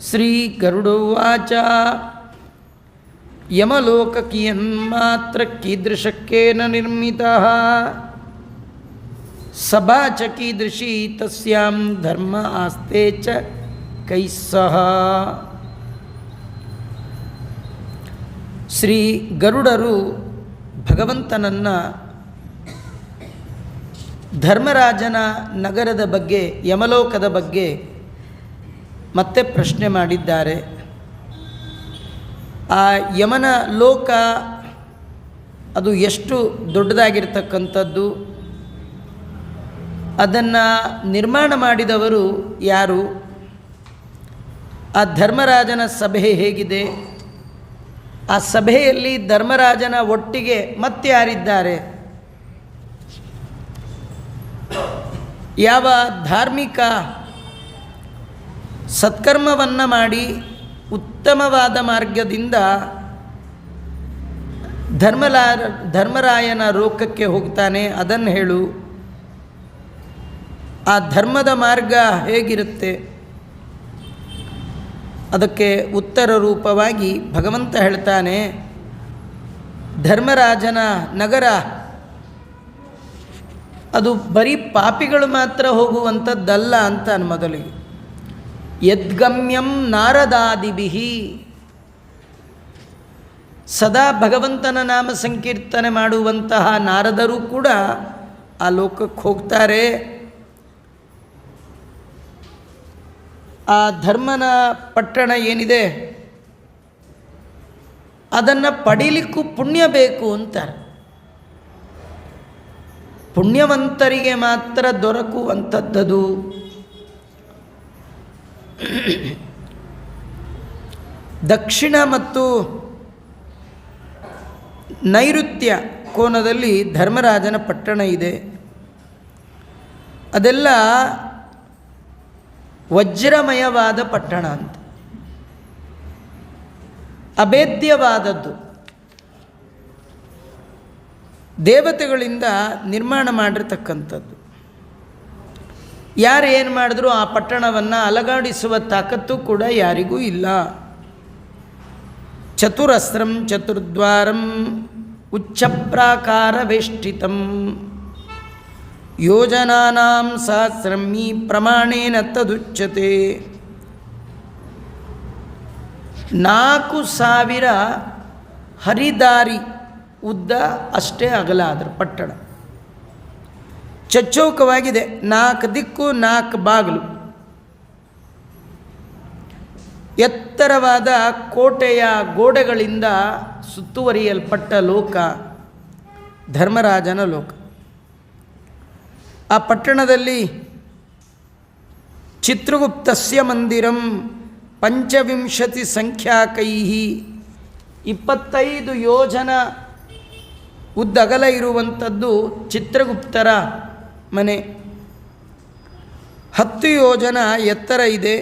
ಶ್ರೀ ಗರುಡೋವಾಚ ಯಮಲೋಕ ಕಿಯನ್ಮಾತ್ರ ಕೀದೃಶಕ್ಕೇನ ನಿರ್ಮಿತಃ ಸಭಾ ಚ ಕೀದೃಶಿ ತಸ್ಯಾಂ ಧರ್ಮ ಆಸ್ತೆ ಚ ಕೈಸ್ಸಹ. ಶ್ರೀ ಗರುಡರು ಭಗವಂತನನ್ನು ಧರ್ಮರಾಜನ ನಗರದ ಬಗ್ಗೆ, ಯಮಲೋಕದ ಬಗ್ಗೆ ಮತ್ತೆ ಪ್ರಶ್ನೆ ಮಾಡಿದ್ದಾರೆ. ಆ ಯಮನ ಲೋಕ ಅದು ಎಷ್ಟು ದೊಡ್ಡದಾಗಿರ್ತಕ್ಕಂಥದ್ದು, ಅದನ್ನು ನಿರ್ಮಾಣ ಮಾಡಿದವರು ಯಾರು, ಆ ಧರ್ಮರಾಜನ ಸಭೆ ಹೇಗಿದೆ, ಆ ಸಭೆಯಲ್ಲಿ ಧರ್ಮರಾಜನ ಒಟ್ಟಿಗೆ ಮತ್ತೆ ಯಾರಿದ್ದಾರೆ, ಯಾವ ಧಾರ್ಮಿಕ ಸತ್ಕರ್ಮವನ್ನು ಮಾಡಿ ಉತ್ತಮವಾದ ಮಾರ್ಗದಿಂದ ಧರ್ಮರಾಯನ ಲೋಕಕ್ಕೆ ಹೋಗ್ತಾನೆ, ಅದನ್ನು ಹೇಳು. ಆ ಧರ್ಮದ ಮಾರ್ಗ ಹೇಗಿರುತ್ತೆ, ಅದಕ್ಕೆ ಉತ್ತರ ರೂಪವಾಗಿ ಭಗವಂತ ಹೇಳ್ತಾನೆ, ಧರ್ಮರಾಜನ ನಗರ ಅದು ಬರೀ ಪಾಪಿಗಳು ಮಾತ್ರ ಹೋಗುವಂಥದ್ದಲ್ಲ ಅಂತ ಮೊದಲಿಗೆ. ಯದ್ಗಮ್ಯಂ ನಾರದಾದಿಭಿಹಿ, ಸದಾ ಭಗವಂತನ ನಾಮ ಸಂಕೀರ್ತನೆ ಮಾಡುವಂತಹ ನಾರದರು ಕೂಡ ಆ ಲೋಕಕ್ಕೆ ಹೋಗ್ತಾರೆ. ಆ ಧರ್ಮನ ಪಟ್ಟಣ ಏನಿದೆ ಅದನ್ನು ಪಡೀಲಿಕ್ಕೂ ಪುಣ್ಯ ಬೇಕು ಅಂತಾರೆ. ಪುಣ್ಯವಂತರಿಗೆ ಮಾತ್ರ ದೊರಕುವಂಥದ್ದದು. ದಕ್ಷಿಣ ಮತ್ತು ನೈಋತ್ಯ ಕೋನದಲ್ಲಿ ಧರ್ಮರಾಜನ ಪಟ್ಟಣ ಇದೆ. ಅದೆಲ್ಲ ವಜ್ರಮಯವಾದ ಪಟ್ಟಣ ಅಂತ, ಅಭೇದ್ಯವಾದದ್ದು, ದೇವತೆಗಳಿಂದ ನಿರ್ಮಾಣ ಮಾಡಿರ್ತಕ್ಕಂಥದ್ದು. ಯಾರು ಏನು ಮಾಡಿದ್ರೂ ಆ ಪಟ್ಟಣವನ್ನು ಅಲಗಾಡಿಸುವ ತಾಕತ್ತು ಕೂಡ ಯಾರಿಗೂ ಇಲ್ಲ. ಚತುರಸ್ರಂ ಚತುರ್ದ್ವಾರಂ ಉಚ್ಚಪ್ರಾಕಾರ ವೇಷ್ಟಿತಂ ಯೋಜನಾನಾಂ ಸಹಸ್ರಂ ಈ ಪ್ರಮಾಣೇನ ತದುಚ್ಯತೆ. 4000 ಹರಿದಾರಿ ಉದ್ದ ಅಷ್ಟೇ ಅಗಲ ಅದರ ಪಟ್ಟಣ. ಚಚ್ಚೌಕವಾಗಿದೆ, 4 ದಿಕ್ಕು 4 ಬಾಗಿಲು, ಎತ್ತರವಾದ ಕೋಟೆಯ ಗೋಡೆಗಳಿಂದ ಸುತ್ತುವರಿಯಲ್ಪಟ್ಟ ಲೋಕ ಧರ್ಮರಾಜನ ಲೋಕ. ಆ ಪಟ್ಟಣದಲ್ಲಿ ಚಿತ್ರಗುಪ್ತಸ್ಯ ಮಂದಿರಂ 25 ಸಂಖ್ಯಾಕೈ 25 ಯೋಜನ ಉದ್ದಗಲ ಇರುವಂಥದ್ದು ಚಿತ್ರಗುಪ್ತರ ಮನೆ. 10 ಯೋಜನ ಎತ್ತರ ಇದೆ.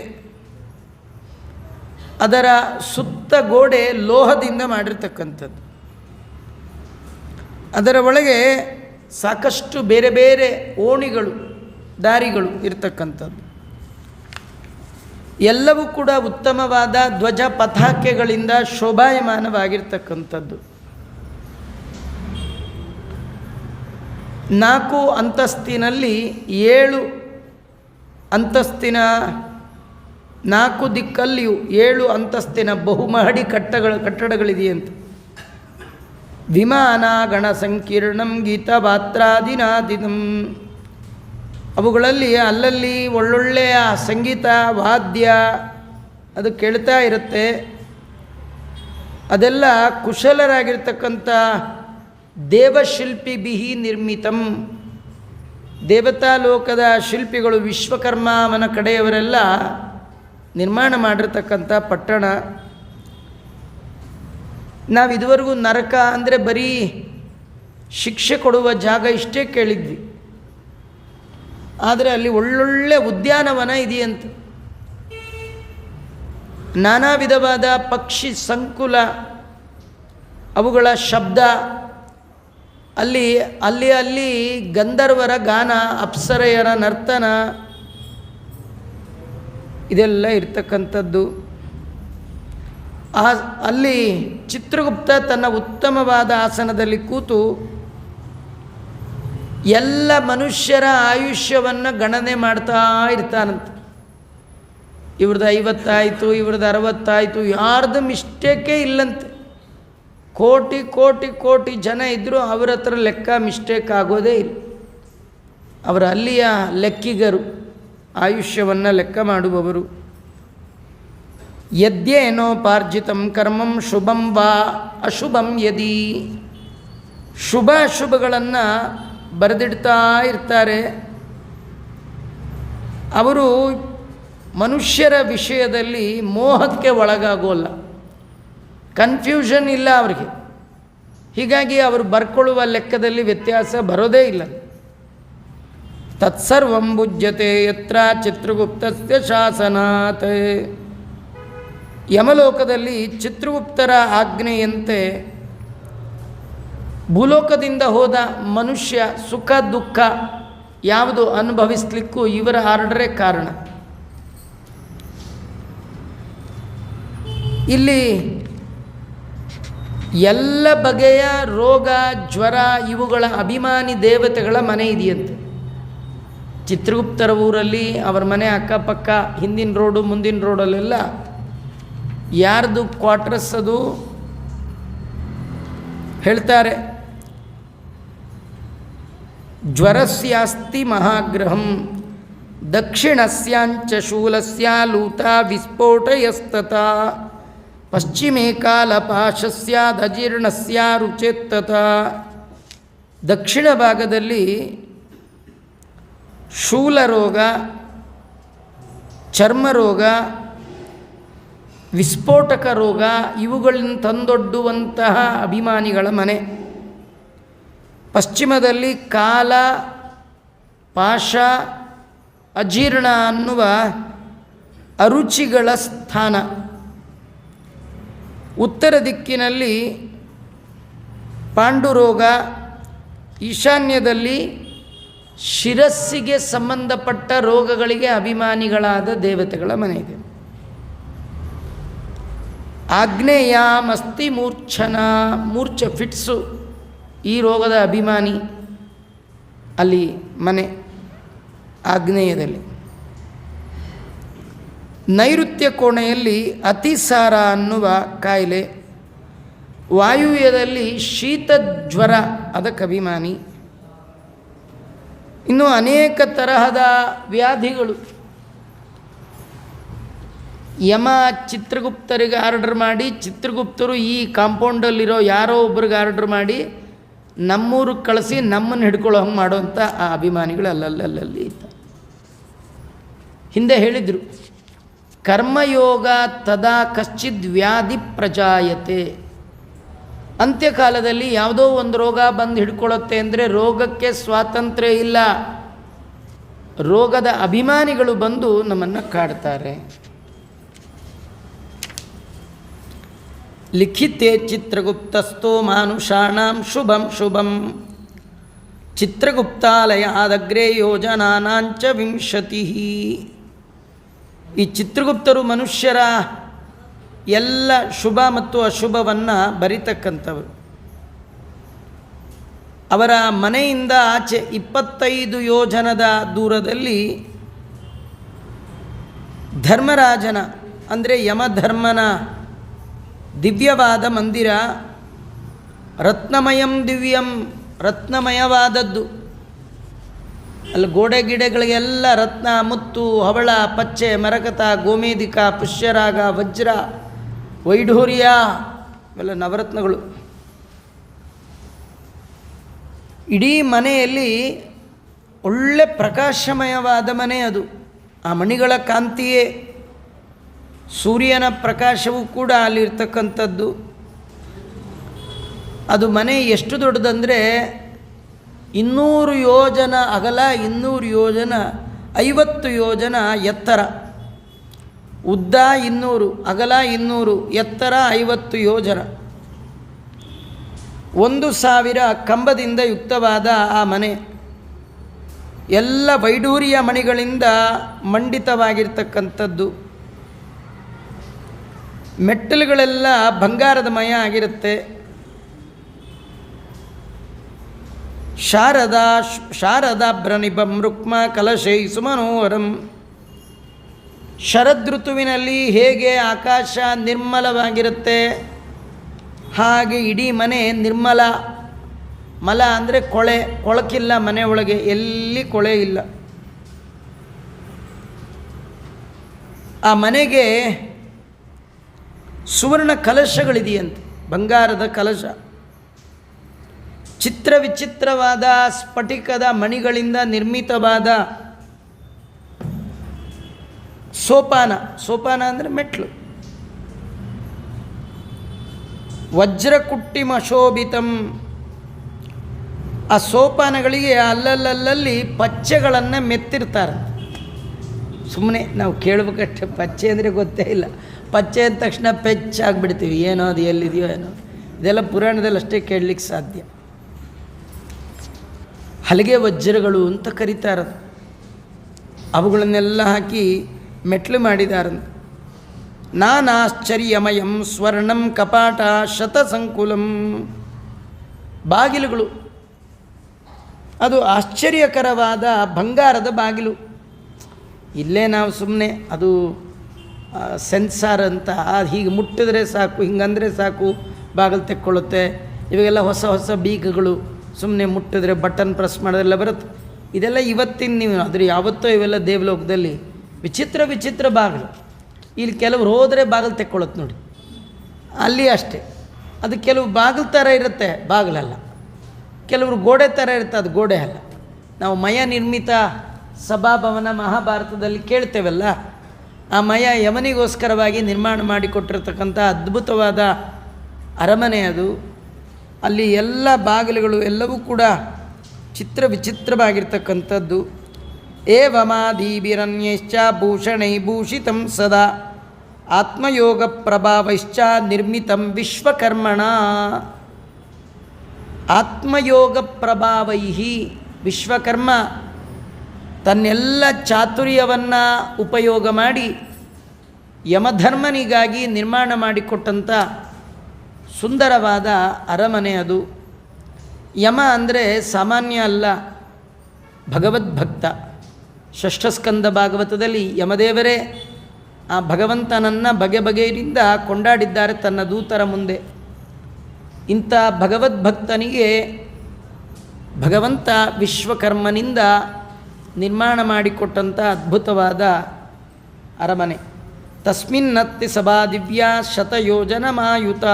ಅದರ ಸುತ್ತ ಗೋಡೆ ಲೋಹದಿಂದ ಮಾಡಿರ್ತಕ್ಕಂಥದ್ದು. ಅದರ ಒಳಗೆ ಸಾಕಷ್ಟು ಬೇರೆ ಬೇರೆ ಓಣಿಗಳು, ದಾರಿಗಳು ಇರತಕ್ಕಂಥದ್ದು. ಎಲ್ಲವೂ ಕೂಡ ಉತ್ತಮವಾದ ಧ್ವಜ ಪತಾಕೆಗಳಿಂದ ಶೋಭಾಯಮಾನವಾಗಿರ್ತಕ್ಕಂಥದ್ದು. 4 ಅಂತಸ್ತಿನಲ್ಲಿ 7 ಅಂತಸ್ತಿನ 4 ದಿಕ್ಕಲ್ಲಿಯೂ 7 ಅಂತಸ್ತಿನ ಬಹುಮಹಡಿ ಕಟ್ಟಡಗಳಿದೆಯಂತೆ. ವಿಮಾನ ಗಣ ಸಂಕೀರ್ಣಂ ಗೀತಪಾತ್ರಾದಿನಾದಿದಂ, ಅವುಗಳಲ್ಲಿ ಅಲ್ಲಲ್ಲಿ ಒಳ್ಳೊಳ್ಳೆಯ ಸಂಗೀತ ವಾದ್ಯ ಅದು ಕೇಳ್ತಾ ಇರುತ್ತೆ. ಅದೆಲ್ಲ ಕುಶಲರಾಗಿರ್ತಕ್ಕಂಥ ದೇವಶಿಲ್ಪಿ ಬಿಹಿ ನಿರ್ಮಿತಂ, ದೇವತಾ ಲೋಕದ ಶಿಲ್ಪಿಗಳು ವಿಶ್ವಕರ್ಮ ಅವನ ಕಡೆಯವರೆಲ್ಲ ನಿರ್ಮಾಣ ಮಾಡಿರ್ತಕ್ಕಂಥ ಪಟ್ಟಣ. ನಾವು ಇದುವರೆಗೂ ನರಕ ಅಂದರೆ ಬರೀ ಶಿಕ್ಷೆ ಕೊಡುವ ಜಾಗ ಇಷ್ಟೇ ಕೇಳಿದ್ವಿ. ಆದರೆ ಅಲ್ಲಿ ಒಳ್ಳೊಳ್ಳೆ ಉದ್ಯಾನವನ ಇದೆಯಂತೆ, ನಾನಾ ವಿಧವಾದ ಪಕ್ಷಿ ಸಂಕುಲ, ಅವುಗಳ ಶಬ್ದ, ಅಲ್ಲಿ ಅಲ್ಲಿ ಅಲ್ಲಿ ಗಂಧರ್ವರ ಗಾನ, ಅಪ್ಸರೆಯರ ನರ್ತನ, ಇದೆಲ್ಲ ಇರ್ತಕ್ಕಂಥದ್ದು. ಅಲ್ಲಿ ಚಿತ್ರಗುಪ್ತ ತನ್ನ ಉತ್ತಮವಾದ ಆಸನದಲ್ಲಿ ಕೂತು ಎಲ್ಲ ಮನುಷ್ಯರ ಆಯುಷ್ಯವನ್ನು ಗಣನೆ ಮಾಡ್ತಾ ಇರ್ತಾನಂತೆ. ಇವ್ರದ್ದು 50 ಆಯಿತು, ಇವ್ರದ್ದು 60 ಆಯಿತು, ಯಾರ್ದು ಮಿಸ್ಟೇಕೇ ಇಲ್ಲಂತೆ. ಕೋಟಿ ಕೋಟಿ ಕೋಟಿ ಜನ ಇದ್ದರೂ ಅವರ ಹತ್ರ ಲೆಕ್ಕ ಮಿಸ್ಟೇಕ್ ಆಗೋದೇ ಇಲ್ಲ. ಅವರ ಅಲ್ಲಿಯ ಲೆಕ್ಕಿಗರು, ಆಯುಷ್ಯವನ್ನು ಲೆಕ್ಕ ಮಾಡುವವರು. ಯದ್ಯೇನೋಪಾರ್ಜಿತಂ ಕರ್ಮಂ ಶುಭಂ ವಾ ಅಶುಭಂ ಯದಿ, ಶುಭ ಅಶುಭಗಳನ್ನು ಬರೆದಿಡ್ತಾ ಇರ್ತಾರೆ. ಅವರು ಮನುಷ್ಯರ ವಿಷಯದಲ್ಲಿ ಮೋಹಕ್ಕೆ ಒಳಗಾಗೋಲ್ಲ, ಕನ್ಫ್ಯೂಷನ್ ಇಲ್ಲ ಅವರಿಗೆ. ಹೀಗಾಗಿ ಅವರು ಬರ್ಕೊಳ್ಳುವ ಲೆಕ್ಕದಲ್ಲಿ ವ್ಯತ್ಯಾಸ ಬರೋದೇ ಇಲ್ಲ. ತತ್ಸರ್ವಂ ಭುಜ್ಯತೆ ಯತ್ರ ಚಿತ್ರಗುಪ್ತಸ್ಯ ಶಾಸನಾತ್. ಯಮಲೋಕದಲ್ಲಿ ಚಿತ್ರಗುಪ್ತರ ಆಜ್ಞೆಯಂತೆ ಭೂಲೋಕದಿಂದ ಹೋದ ಮನುಷ್ಯ ಸುಖ ದುಃಖ ಯಾವುದು ಅನುಭವಿಸಲಿಕ್ಕೂ ಇವರ ಆರ್ಡರೇ ಕಾರಣ. ಇಲ್ಲಿ ಎಲ್ಲ ಬಗೆಯ ರೋಗ ಜ್ವರ ಇವುಗಳ ಅಭಿಮಾನಿ ದೇವತೆಗಳ ಮನೆ ಇದೆಯಂತೆ. ಚಿತ್ರಗುಪ್ತರ ಊರಲ್ಲಿ ಅವರ ಮನೆ ಅಕ್ಕಪಕ್ಕ ಹಿಂದಿನ ರೋಡು ಮುಂದಿನ ರೋಡಲ್ಲೆಲ್ಲ ಯಾರ್ದು ಕ್ವಾರ್ಟರ್ಸ್ ಅದು ಹೇಳ್ತಾರೆ. ಜ್ವರಸ್ಯಾಸ್ತಿ ಮಹಾಗ್ರಹಂ ದಕ್ಷಿಣಸ್ಯಾಂಚ ಶೂಲಸ್ಯ ಲೂತಾ ವಿಸ್ಫೋಟಯಸ್ತತ ಪಶ್ಚಿಮೇ ಕಾಲಪಾಶಸ್ಯಾದಜೀರ್ಣಸ್ಯ ರುಚೇತ್ತತ. ದಕ್ಷಿಣ ಭಾಗದಲ್ಲಿ ಶೂಲರೋಗ, ಚರ್ಮರೋಗ, ವಿಸ್ಫೋಟಕ ರೋಗ ಇವುಗಳನ್ನು ತಂದೊಡ್ಡುವಂತಹ ಅಭಿಮಾನಿಗಳ ಮನೆ. ಪಶ್ಚಿಮದಲ್ಲಿ ಕಾಲ, ಪಾಶ, ಅಜೀರ್ಣ ಅನ್ನುವ ಅರುಚಿಗಳ ಸ್ಥಾನ. ಉತ್ತರ ದಿಕ್ಕಿನಲ್ಲಿ ಪಾಂಡುರೋಗ, ಈಶಾನ್ಯದಲ್ಲಿ ಶಿರಸ್ಸಿಗೆ ಸಂಬಂಧಪಟ್ಟ ರೋಗಗಳಿಗೆ ಅಭಿಮಾನಿಗಳಾದ ದೇವತೆಗಳ ಮನೆ ಇದೆ. ಆಗ್ನೇಯಾಮಸ್ತಿ ಮೂರ್ಛನ, ಫಿಟ್ಸು ಈ ರೋಗದ ಅಭಿಮಾನಿ ಅಲ್ಲಿ ಮನೆ ಆಗ್ನೇಯದಲ್ಲಿ. ನೈಋತ್ಯ ಕೋಣೆಯಲ್ಲಿ ಅತಿಸಾರ ಅನ್ನುವ ಕಾಯಿಲೆ, ವಾಯುವ್ಯದಲ್ಲಿ ಶೀತ ಜ್ವರ ಅದಕ್ಕೆ ಅಭಿಮಾನಿ. ಇನ್ನು ಅನೇಕ ತರಹದ ವ್ಯಾಧಿಗಳು. ಯಮ ಚಿತ್ರಗುಪ್ತರಿಗೆ ಆರ್ಡರ್ ಮಾಡಿ, ಚಿತ್ರಗುಪ್ತರು ಈ ಕಾಂಪೌಂಡಲ್ಲಿರೋ ಯಾರೋ ಒಬ್ರಿಗೆ ಆರ್ಡರ್ ಮಾಡಿ ನಮ್ಮೂರಿಗೆ ಕಳಿಸಿ ನಮ್ಮನ್ನು ಹಿಡ್ಕೊಳ್ಳೋ ಹಂಗೆ ಮಾಡೋವಂಥ ಆ ಅಭಿಮಾನಿಗಳು ಅಲ್ಲಲ್ಲಿ ಇತ್ತು. ಹಿಂದೆ ಹೇಳಿದರು, ಕರ್ಮಯೋಗ ತದಾ ಕಶ್ಚಿದ್ ವ್ಯಾಧಿ ಪ್ರಜಾಯತೆ. ಅಂತ್ಯಕಾಲದಲ್ಲಿ ಯಾವುದೋ ಒಂದು ರೋಗ ಬಂದು ಹಿಡ್ಕೊಳ್ಳುತ್ತೆ ಅಂದರೆ ರೋಗಕ್ಕೆ ಸ್ವಾತಂತ್ರ್ಯ ಇಲ್ಲ, ರೋಗದ ಅಭಿಮಾನಿಗಳು ಬಂದು ನಮ್ಮನ್ನು ಕಾಡ್ತಾರೆ. ಲಿಖಿತೆ ಚಿತ್ರಗುಪ್ತಸ್ಥೋ ಮಾನುಷಾಣಾಂ ಶುಭಂ ಶುಭಂ ಚಿತ್ರಗುಪ್ತಾಲಯಾದಗ್ರೇ ಯೋಜನಾನಾಂಚ 20. ಈ ಚಿತ್ರಗುಪ್ತರು ಮನುಷ್ಯರ ಎಲ್ಲ ಶುಭ ಮತ್ತು ಅಶುಭವನ್ನು ಬರಿತಕ್ಕಂಥವರು. ಅವರ ಮನೆಯಿಂದ ಆಚೆ 25 ಯೋಜನದ ದೂರದಲ್ಲಿ ಧರ್ಮರಾಜನ ಅಂದರೆ ಯಮಧರ್ಮನ ದಿವ್ಯವಾದ ಮಂದಿರ, ರತ್ನಮಯಂ ದಿವ್ಯಂ, ರತ್ನಮಯವಾದದ್ದು. ಅಲ್ಲಿ ಗೋಡೆ ಗಿಡೆಗಳಿಗೆಲ್ಲ ರತ್ನ, ಮುತ್ತು, ಹವಳ, ಪಚ್ಚೆ, ಮರಕತ, ಗೋಮೇದಿಕ, ಪುಷ್ಯರಾಗ, ವಜ್ರ, ವೈಢೂರ್ಯ ಇವೆಲ್ಲ ನವರತ್ನಗಳು. ಇಡೀ ಮನೆಯಲ್ಲಿ ಒಳ್ಳೆ ಪ್ರಕಾಶಮಯವಾದ ಮನೆ ಅದು. ಆ ಮಣಿಗಳ ಕಾಂತಿಯೇ, ಸೂರ್ಯನ ಪ್ರಕಾಶವೂ ಕೂಡ ಅಲ್ಲಿರ್ತಕ್ಕಂಥದ್ದು. ಅದು ಮನೆ ಎಷ್ಟು ದೊಡ್ಡದಂದರೆ 200 ಯೋಜನ ಅಗಲ, 200 ಯೋಜನ, 50 ಯೋಜನ ಎತ್ತರ. ಉದ್ದ 200, ಅಗಲ 200, ಎತ್ತರ 50 ಯೋಜನ. 1000 ಕಂಬದಿಂದ ಯುಕ್ತವಾದ ಆ ಮನೆ ಎಲ್ಲ ವೈಢೂರ್ಯ ಮಣಿಗಳಿಂದ ಮಂಡಿತವಾಗಿರ್ತಕ್ಕಂಥದ್ದು. ಮೆಟ್ಟಲುಗಳೆಲ್ಲ ಬಂಗಾರದ ಮಯ ಆಗಿರುತ್ತೆ. ಶಾರದಾಭ್ರನಿಭಂ ರುಕ್ಮ ಕಲಶೈ ಸುಮನೋಹರಂ. ಶರದೃತುವಿನಲ್ಲಿ ಹೇಗೆ ಆಕಾಶ ನಿರ್ಮಲವಾಗಿರುತ್ತೆ ಹಾಗೆ ಇಡೀ ಮನೆ ನಿರ್ಮಲ. ಮಲ ಅಂದರೆ ಕೊಳೆ, ಕೊಳಕಿಲ್ಲ ಮನೆ ಒಳಗೆ, ಎಲ್ಲಿ ಕೊಳೆ ಇಲ್ಲ. ಆ ಮನೆಗೆ ಸುವರ್ಣ ಕಲಶಗಳಿದೆಯಂತೆ, ಬಂಗಾರದ ಕಲಶ. ಚಿತ್ರ ವಿಚಿತ್ರವಾದ ಸ್ಫಟಿಕದ ಮಣಿಗಳಿಂದ ನಿರ್ಮಿತವಾದ ಸೋಪಾನ. ಸೋಪಾನ ಅಂದರೆ ಮೆಟ್ಲು. ವಜ್ರಕುಟ್ಟಿಮಶೋಭಿತಂ. ಆ ಸೋಪಾನಗಳಿಗೆ ಅಲ್ಲಲ್ಲಿ ಪಚ್ಚೆಗಳನ್ನು ಮೆತ್ತಿರ್ತಾರೆ. ಸುಮ್ಮನೆ ನಾವು ಕೇಳಬೇಕಷ್ಟೆ, ಪಚ್ಚೆ ಅಂದರೆ ಗೊತ್ತೇ ಇಲ್ಲ. ಪಚ್ಚೆ ಅಂದ ತಕ್ಷಣ ಪೆಚ್ಚಾಗ್ಬಿಡ್ತೀವಿ, ಏನೋ ಅದು ಎಲ್ಲಿದೆಯೋ ಏನೋ. ಇದೆಲ್ಲ ಪುರಾಣದಲ್ಲಿ ಅಷ್ಟೇ ಕೇಳಲಿಕ್ಕೆ ಸಾಧ್ಯ. ಹಲಗೆ ವಜ್ರಗಳು ಅಂತ ಕರೀತಾರೆ. ಅವುಗಳನ್ನೆಲ್ಲ ಹಾಕಿ ಮೆಟ್ಲು ಮಾಡಿದಾರಂತೆ. ನಾನಾಶ್ಚರ್ಯಮಯಂ ಸ್ವರ್ಣಂ ಕಪಾಟ ಶತಸಂಕುಲಂ. ಬಾಗಿಲುಗಳು ಅದು ಆಶ್ಚರ್ಯಕರವಾದ ಬಂಗಾರದ ಬಾಗಿಲು. ಇಲ್ಲೇ ನಾವು ಸುಮ್ಮನೆ ಅದು ಸೆನ್ಸಾರ್ ಅಂತ ಹೀಗೆ ಮುಟ್ಟಿದ್ರೆ ಸಾಕು, ಹಿಂಗಂದರೆ ಸಾಕು ಬಾಗಿಲು ತೆಕ್ಕೊಳ್ಳುತ್ತೆ. ಇವಾಗೆಲ್ಲ ಹೊಸ ಹೊಸ ಬೀಗಗಳು, ಸುಮ್ಮನೆ ಮುಟ್ಟಿದ್ರೆ ಬಟನ್ ಪ್ರೆಸ್ ಮಾಡೋದೆಲ್ಲ ಬರುತ್ತೆ. ಇದೆಲ್ಲ ಇವತ್ತಿನ ನೀವು, ಆದರೆ ಯಾವತ್ತೋ ಇವೆಲ್ಲ ದೇವಲೋಕದಲ್ಲಿ ವಿಚಿತ್ರ ವಿಚಿತ್ರ ಬಾಗಿಲು. ಇಲ್ಲಿ ಕೆಲವ್ರು ಹೋದರೆ ಬಾಗಿಲು ತೆಕ್ಕೊಳ್ಳುತ್ತೆ ನೋಡಿ, ಅಲ್ಲಿ ಅಷ್ಟೇ. ಅದು ಕೆಲವು ಬಾಗಿಲು ಥರ ಇರುತ್ತೆ, ಬಾಗಿಲಲ್ಲ. ಕೆಲವರು ಗೋಡೆ ಥರ ಇರುತ್ತೆ, ಅದು ಗೋಡೆ ಅಲ್ಲ. ನಾವು ಮಯ ನಿರ್ಮಿತ ಸಭಾಭವನ ಮಹಾಭಾರತದಲ್ಲಿ ಕೇಳ್ತೇವಲ್ಲ, ಆ ಮಯ ಯಮನಿಗೋಸ್ಕರವಾಗಿ ನಿರ್ಮಾಣ ಮಾಡಿಕೊಟ್ಟಿರ್ತಕ್ಕಂಥ ಅದ್ಭುತವಾದ ಅರಮನೆ ಅದು. ಅಲ್ಲಿ ಎಲ್ಲ ಬಾಗಿಲುಗಳು ಎಲ್ಲವೂ ಕೂಡ ಚಿತ್ರ ವಿಚಿತ್ರವಾಗಿರ್ತಕ್ಕಂಥದ್ದು. ಏವಮಾದೀಭಿರನ್ಯಶ್ಚ ಭೂಷಣೈ ಭೂಷಿತಂ ಸದಾ ಆತ್ಮಯೋಗ ಪ್ರಭಾವೈಶ್ಚ ನಿರ್ಮಿತಂ ವಿಶ್ವಕರ್ಮಣ. ಆತ್ಮಯೋಗ ಪ್ರಭಾವೈ. ವಿಶ್ವಕರ್ಮ ತನ್ನೆಲ್ಲ ಚಾತುರ್ಯವನ್ನು ಉಪಯೋಗ ಮಾಡಿ ಯಮಧರ್ಮನಿಗಾಗಿ ನಿರ್ಮಾಣ ಮಾಡಿಕೊಟ್ಟಂಥ ಸುಂದರವಾದ ಅರಮನೆ ಅದು. ಯಮ ಅಂದರೆ ಸಾಮಾನ್ಯ ಅಲ್ಲ, ಭಗವದ್ಭಕ್ತ. ಷಷ್ಠಸ್ಕಂದ ಭಾಗವತದಲ್ಲಿ ಯಮದೇವರೇ ಆ ಭಗವಂತನನ್ನು ಬಗೆ ಬಗೆಯಿಂದ ಕೊಂಡಾಡಿದ್ದಾರೆ ತನ್ನ ದೂತರ ಮುಂದೆ. ಇಂಥ ಭಗವದ್ಭಕ್ತನಿಗೆ ಭಗವಂತ ವಿಶ್ವಕರ್ಮನಿಂದ ನಿರ್ಮಾಣ ಮಾಡಿಕೊಟ್ಟಂಥ ಅದ್ಭುತವಾದ ಅರಮನೆ. ತಸ್ಮಿನ್ನತ್ತಿ ಸಭಾ ದಿವ್ಯ ಶತಯೋಜನ ಮಾಯುತ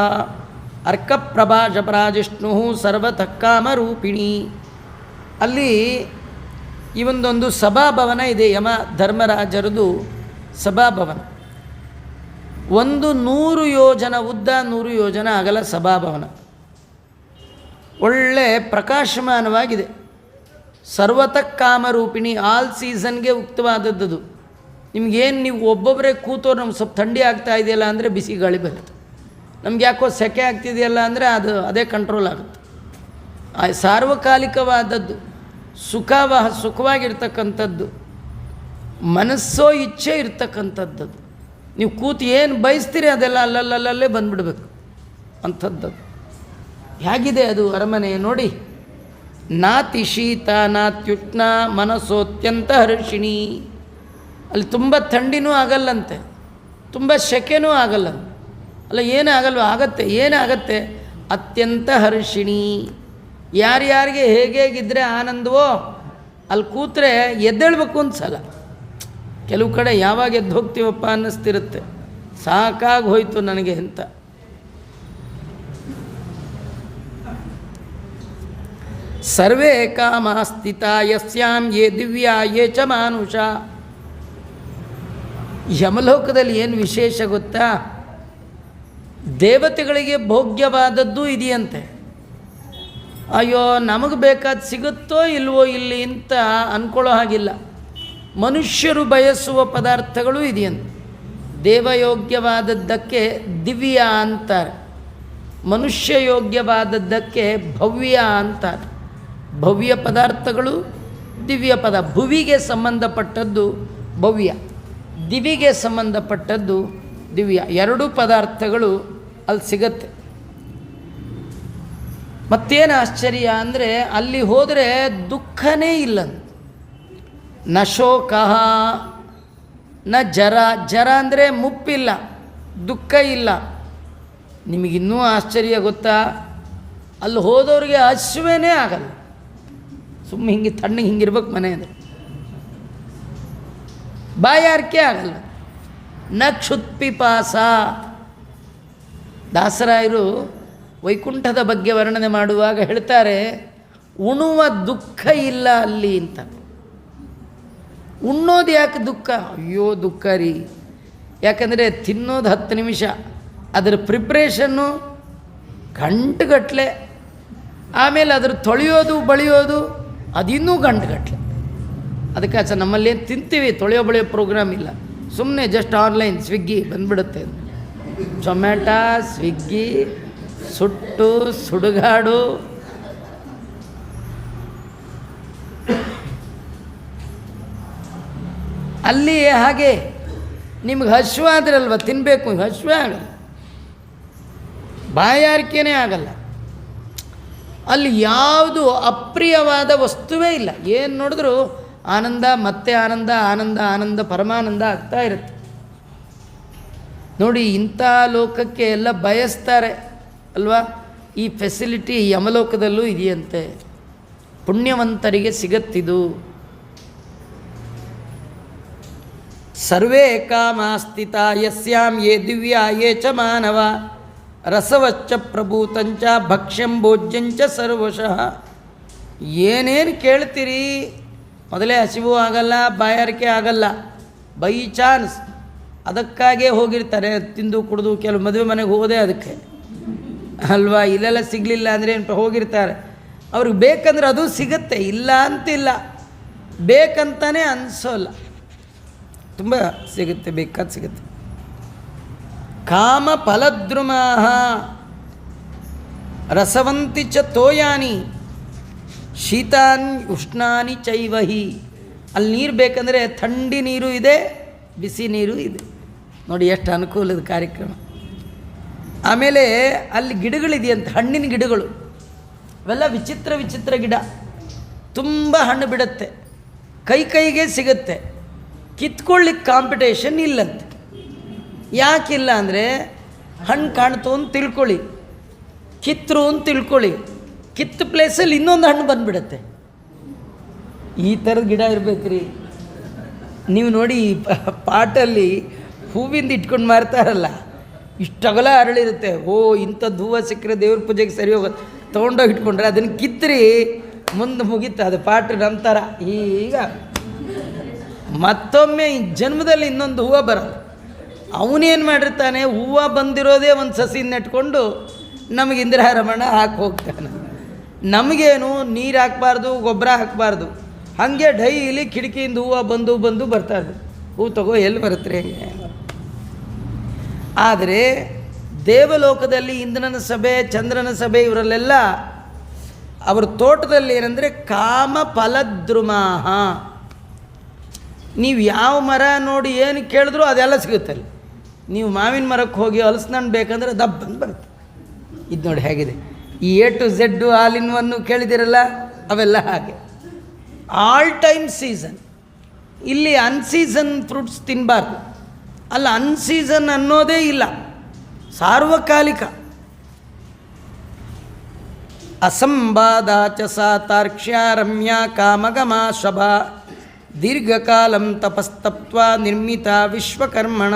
ಅರ್ಕಪ್ರಭಾಜಪರಾಜಿಷ್ಣು ಸರ್ವತಃ ಕಾಮರೂಪಿಣಿ. ಅಲ್ಲಿ ಈ ಒಂದೊಂದು ಸಭಾಭವನ ಇದೆ, ಯಮ ಧರ್ಮರಾಜರದು ಸಭಾಭವನ. 100 ಯೋಜನ ಉದ್ದ, 100 ಯೋಜನ ಅಗಲ ಸಭಾಭವನ. ಒಳ್ಳೆ ಪ್ರಕಾಶಮಾನವಾಗಿದೆ. ಸರ್ವತಃ ಕಾಮರೂಪಿಣಿ, ಆಲ್ ಸೀಸನ್ಗೆ ಉಕ್ತವಾದದ್ದು. ನಿಮಗೇನು ನೀವು ಒಬ್ಬೊಬ್ಬರೇ ಕೂತೋರು ನಮ್ಗೆ ಸ್ವಲ್ಪ ಥಂಡಿ ಆಗ್ತಾ ಇದೆಯಲ್ಲ ಅಂದರೆ ಬಿಸಿ ಗಾಳಿ ಬರುತ್ತೆ, ನಮ್ಗೆ ಯಾಕೋ ಸೆಕೆ ಆಗ್ತಿದೆಯಲ್ಲ ಅಂದರೆ ಅದೇ ಕಂಟ್ರೋಲ್ ಆಗುತ್ತೆ. ಸಾರ್ವಕಾಲಿಕವಾದದ್ದು, ಸುಖವಾಗಿರ್ತಕ್ಕಂಥದ್ದು, ಮನಸ್ಸೋ ಇಚ್ಛೆ ಇರ್ತಕ್ಕಂಥದ್ದು. ನೀವು ಕೂತು ಏನು ಬಯಸ್ತೀರಿ ಅದೆಲ್ಲ ಅಲ್ಲಲ್ಲೇ ಬಂದುಬಿಡ್ಬೇಕು ಅಂಥದ್ದು. ಹೇಗಿದೆ ಅದು ಅರಮನೆ ನೋಡಿ. ನಾತಿ ಶೀತ ನಾತ್ಯುಷ್ಣ ಮನಸ್ಸೋತ್ಯಂತ ಹರ್ಷಿಣಿ. ಅಲ್ಲಿ ತುಂಬ ಥಂಡಿನೂ ಆಗಲ್ಲಂತೆ, ತುಂಬ ಸೆಕೆನೂ ಆಗಲ್ಲಂತೆ. ಅಲ್ಲ ಏನಾಗಲ್ವ, ಆಗತ್ತೆ, ಏನಾಗತ್ತೆ, ಅತ್ಯಂತ ಹರ್ಷಿಣಿ. ಯಾರ್ಯಾರಿಗೆ ಹೇಗಿದ್ದರೆ ಆನಂದವೋ ಅಲ್ಲಿ ಕೂತ್ರೆ ಎದ್ದೇಳಬೇಕು ಅನ್ಸಲ್ಲ. ಕೆಲವು ಕಡೆ ಯಾವಾಗ ಎದ್ದು ಹೋಗ್ತೀವಪ್ಪ ಅನ್ನಿಸ್ತಿರುತ್ತೆ, ಸಾಕಾಗಿ ಹೋಯ್ತು ನನಗೆ ಅಂತ. ಸರ್ವೇ ಕಾಮಃ ಸ್ಥಿತಾ ಯಸ್ಯಾಂ ಯೇ ದಿವ್ಯಾ ಯೇ ಚ ಮಾನುಷ. ಯಮಲೋಕದಲ್ಲಿ ಏನು ವಿಶೇಷ ಗೊತ್ತಾ, ದೇವತೆಗಳಿಗೆ ಭೋಗ್ಯವಾದದ್ದು ಇದೆಯಂತೆ. ಅಯ್ಯೋ ನಮಗೆ ಬೇಕಾದ ಸಿಗುತ್ತೋ ಇಲ್ವೋ ಇಲ್ಲಿ ಅಂತ ಅಂದ್ಕೊಳ್ಳೋ ಹಾಗಿಲ್ಲ. ಮನುಷ್ಯರು ಬಯಸುವ ಪದಾರ್ಥಗಳು ಇದೆಯಂತೆ. ದೇವಯೋಗ್ಯವಾದದ್ದಕ್ಕೆ ದಿವ್ಯ ಅಂತಾರೆ, ಮನುಷ್ಯ ಯೋಗ್ಯವಾದದ್ದಕ್ಕೆ ಭವ್ಯ ಅಂತಾರೆ. ಭವ್ಯ ಪದಾರ್ಥಗಳು ದಿವ್ಯ ಭುವಿಗೆ ಸಂಬಂಧಪಟ್ಟದ್ದು ಭವ್ಯ, ದಿವಿಗೆ ಸಂಬಂಧಪಟ್ಟದ್ದು ದಿವ್ಯ ಎರಡೂ ಪದಾರ್ಥಗಳು ಅಲ್ಲಿ ಸಿಗತ್ತೆ. ಮತ್ತೇನು ಆಶ್ಚರ್ಯ ಅಂದರೆ ಅಲ್ಲಿ ಹೋದರೆ ದುಃಖನೇ ಇಲ್ಲ. ನ ಶೋಕ ನ ಜರ. ಜರ ಅಂದರೆ ಮುಪ್ಪಿಲ್ಲ, ದುಃಖ ಇಲ್ಲ. ನಿಮಗಿನ್ನೂ ಆಶ್ಚರ್ಯ ಗೊತ್ತಾ, ಅಲ್ಲಿ ಹೋದವ್ರಿಗೆ ಹಸಿವೇನೇ ಆಗಲ್ಲ. ಸುಮ್ಮನೆ ಹಿಂಗೆ ತಣ್ಣಗೆ ಹಿಂಗಿರ್ಬೇಕು ಮನೆ ಅಂದರೆ, ಬಾಯಾರಿಕೆ ಆಗಲ್ಲ. ನ ಕ್ಷುತ್ಪಿಪಾಸ. ದಾಸರಾಯರು ವೈಕುಂಠದ ಬಗ್ಗೆ ವರ್ಣನೆ ಮಾಡುವಾಗ ಹೇಳ್ತಾರೆ, ಉಣ್ಣುವ ದುಃಖ ಇಲ್ಲ ಅಲ್ಲಿ ಅಂತ. ಉಣ್ಣೋದು ಯಾಕೆ ದುಃಖ? ಅಯ್ಯೋ ದುಃಖ ರೀ, ಯಾಕಂದರೆ ತಿನ್ನೋದು 10 ನಿಮಿಷ, ಅದರ ಪ್ರಿಪ್ರೇಷನ್ನು ಗಂಟುಗಟ್ಟಲೆ, ಆಮೇಲೆ ಅದ್ರ ತೊಳೆಯೋದು ಬಳಿಯೋದು ಅದಿನ್ನೂ ಗಂಟುಗಟ್ಟಲೆ. ಅದಕ್ಕೆ ನಮ್ಮಲ್ಲಿ ಏನು ತಿಂತೀವಿ, ತೊಳೆಯೋ ಬಳಿಯೋ ಪ್ರೋಗ್ರಾಮ್ ಇಲ್ಲ. ಸುಮ್ಮನೆ ಜಸ್ಟ್ ಆನ್ಲೈನ್ ಸ್ವಿಗ್ಗಿ ಬಂದುಬಿಡುತ್ತೆ. ಜೊಮ್ಯಾಟೊ, ಸ್ವಿಗ್ಗಿ, ಸುಟ್ಟು ಸುಡುಗಾಡು. ಅಲ್ಲಿ ಹಾಗೆ ನಿಮ್ಗೆ ಹಶ್ವಾದ್ರಲ್ವ ತಿನ್ನಬೇಕು, ಹಶ್ವ ಆಗಲ್ಲ, ಬಾಯಾರಿಕೆನೇ ಆಗಲ್ಲ. ಅಲ್ಲಿ ಯಾವುದು ಅಪ್ರಿಯವಾದ ವಸ್ತುವೇ ಇಲ್ಲ. ಏನು ನೋಡಿದ್ರೂ ಆನಂದ, ಮತ್ತೆ ಆನಂದ, ಆನಂದ ಆನಂದ ಪರಮಾನಂದ ಆಗ್ತಾ ಇರುತ್ತೆ. ನೋಡಿ, ಇಂಥ ಲೋಕಕ್ಕೆ ಎಲ್ಲ ಬಯಸ್ತಾರೆ ಅಲ್ವಾ? ಈ ಫೆಸಿಲಿಟಿ ಯಮಲೋಕದಲ್ಲೂ ಇದೆಯಂತೆ. ಪುಣ್ಯವಂತರಿಗೆ ಸಿಗತ್ತಿದು. ಸರ್ವೇ ಕಾಮಾಸ್ಥಿತ ಯಸ್ಯಾಂ ಯೇ ದಿವ್ಯಾ ಯೇ ಚ ಮಾನವ ರಸವಚ್ಚ ಪ್ರಭೂತಂಚ ಭಕ್ಷ್ಯಂ ಭೋಜ್ಯಂಚ ಸರ್ವಶಃ. ಏನೇನು ಕೇಳ್ತೀರಿ, ಮೊದಲೇ ಹಸಿವು ಆಗಲ್ಲ, ಬಾಯಾರಿಕೆ ಆಗಲ್ಲ, ಬೈ ಚಾನ್ಸ್ ಅದಕ್ಕಾಗೇ ಹೋಗಿರ್ತಾರೆ. ತಿಂದು ಕುಡಿದು ಕೆಲವು ಮದುವೆ ಮನೆಗೆ ಹೋಗೋದೇ ಅದಕ್ಕೆ ಅಲ್ವಾ? ಇಲ್ಲೆಲ್ಲ ಸಿಗಲಿಲ್ಲ ಅಂದರೆ ಹೋಗಿರ್ತಾರೆ. ಅವ್ರಿಗೆ ಬೇಕಂದ್ರೆ ಅದು ಸಿಗತ್ತೆ, ಇಲ್ಲ ಅಂತಿಲ್ಲ, ಬೇಕಂತಾನೆ ಅನಿಸೋಲ್ಲ, ತುಂಬ ಸಿಗುತ್ತೆ, ಬೇಕಾದ ಸಿಗುತ್ತೆ. ಕಾಮ ಫಲದ್ರುಮಾಹ ರಸವಂತಿ ಚ ತೋಯಾನಿ ಶೀತಾನ್ ಉಷ್ಣಾನಿ ಚೈವಹಿ. ಅಲ್ಲಿ ನೀರು ಬೇಕಂದರೆ ಥಂಡಿ ನೀರು ಇದೆ, ಬಿಸಿ ನೀರು ಇದೆ. ನೋಡಿ ಎಷ್ಟು ಅನುಕೂಲದ ಕಾರ್ಯಕ್ರಮ. ಆಮೇಲೆ ಅಲ್ಲಿ ಗಿಡಗಳಿದೆಯಂತೆ, ಹಣ್ಣಿನ ಗಿಡಗಳು. ಅವೆಲ್ಲ ವಿಚಿತ್ರ ವಿಚಿತ್ರ ಗಿಡ, ತುಂಬ ಹಣ್ಣು ಬಿಡುತ್ತೆ, ಕೈಗೆ ಸಿಗುತ್ತೆ. ಕಿತ್ಕೊಳ್ಳಿಕ್ಕೆ ಕಾಂಪಿಟೇಷನ್ ಇಲ್ಲಂತೆ. ಯಾಕಿಲ್ಲ ಅಂದರೆ ಹಣ್ಣು ಕಾಣ್ತು ಅಂತ ತಿಳ್ಕೊಳ್ಳಿ, ಕಿತ್ತರು ಅಂತ ತಿಳ್ಕೊಳ್ಳಿ, ಕಿತ್ತ ಪ್ಲೇಸಲ್ಲಿ ಇನ್ನೊಂದು ಹಣ್ಣು ಬಂದುಬಿಡುತ್ತೆ. ಈ ಥರದ ಗಿಡ ಇರಬೇಕ್ರಿ. ನೀವು ನೋಡಿ ಪಾಟಲ್ಲಿ ಹೂವಿಂದ ಇಟ್ಕೊಂಡು ಮಾರ್ತಾರಲ್ಲ, ಇಷ್ಟಗಲ ಅರಳಿರುತ್ತೆ. ಓ, ಇಂಥದ್ದು ಹೂವು ಸಿಕ್ಕರೆ ದೇವ್ರ ಪೂಜೆಗೆ ಸರಿ ಹೋಗುತ್ತೆ, ತೊಗೊಂಡೋಗಿ ಇಟ್ಕೊಂಡ್ರೆ ಅದನ್ನು ಕಿತ್ತರಿ ಮುಂದೆ ಮುಗೀತು, ಅದು ಪಾಟ್ ನಂತರ. ಈಗ ಮತ್ತೊಮ್ಮೆ ಜನ್ಮದಲ್ಲಿ ಇನ್ನೊಂದು ಹೂವು ಬರಲ್ಲ. ಅವನೇನು ಮಾಡಿರ್ತಾನೆ, ಹೂವು ಬಂದಿರೋದೇ ಒಂದು ಸಸಿ ನೆಟ್ಕೊಂಡು ನಮಗೆ ಇಂದಿರಾರಮಣ ಹಾಕಿ ಹೋಗ್ತಾನೆ. ನಮಗೇನು ನೀರು ಹಾಕಬಾರ್ದು, ಗೊಬ್ಬರ ಹಾಕಬಾರ್ದು, ಹಾಗೆ ಡೈಲಿ ಕಿಟಕಿಯಿಂದ ಹೂವು ಬಂದು ಬರ್ತಾರೆ. ಹೂವು ತಗೋ, ಎಲ್ಲಿ ಬರುತ್ತೆ ಹಂಗೆ. ಆದರೆ ದೇವಲೋಕದಲ್ಲಿ ಇಂದ್ರನ ಸಭೆ, ಚಂದ್ರನ ಸಭೆ, ಇವರಲ್ಲೆಲ್ಲ ಅವ್ರ ತೋಟದಲ್ಲಿ ಏನಂದರೆ ಕಾಮ ಫಲದ್ರುಮಾಹ. ನೀವು ಯಾವ ಮರ ನೋಡಿ ಏನು ಕೇಳಿದ್ರೂ ಅದೆಲ್ಲ ಸಿಗುತ್ತಲ್ಲಿ. ನೀವು ಮಾವಿನ ಮರಕ್ಕೆ ಹೋಗಿ ಹಲಸಿನಣ್ಣು ಬೇಕಂದ್ರೆ ದಬ್ಬ ಬಂದು ಬರುತ್ತೆ. ಇದು ನೋಡಿ ಹೇಗಿದೆ, ಈ A to Z all in one ಕೇಳಿದಿರಲ್ಲ, ಅವೆಲ್ಲ ಹಾಗೆ ಆಲ್ ಟೈಮ್ ಸೀಸನ್. ಇಲ್ಲಿ ಅನ್ಸೀಸನ್ ಫ್ರೂಟ್ಸ್ ತಿನ್ನಬಾರ್ದು, ಅಲ್ಲ ಅನ್ಸೀಸನ್ ಅನ್ನೋದೇ ಇಲ್ಲ, ಸಾರ್ವಕಾಲಿಕ. ಅಸಂಬಾದಾಚ ಸಾತಾರ್ಕ್ಷ್ಯ ರಮ್ಯಾ ಕಾಮಗಮಾ ಶಭಾ ದೀರ್ಘಕಾಲಂ ತಪಸ್ತಪ್ತ್ವಾ ನಿರ್ಮಿತ ವಿಶ್ವಕರ್ಮಣ.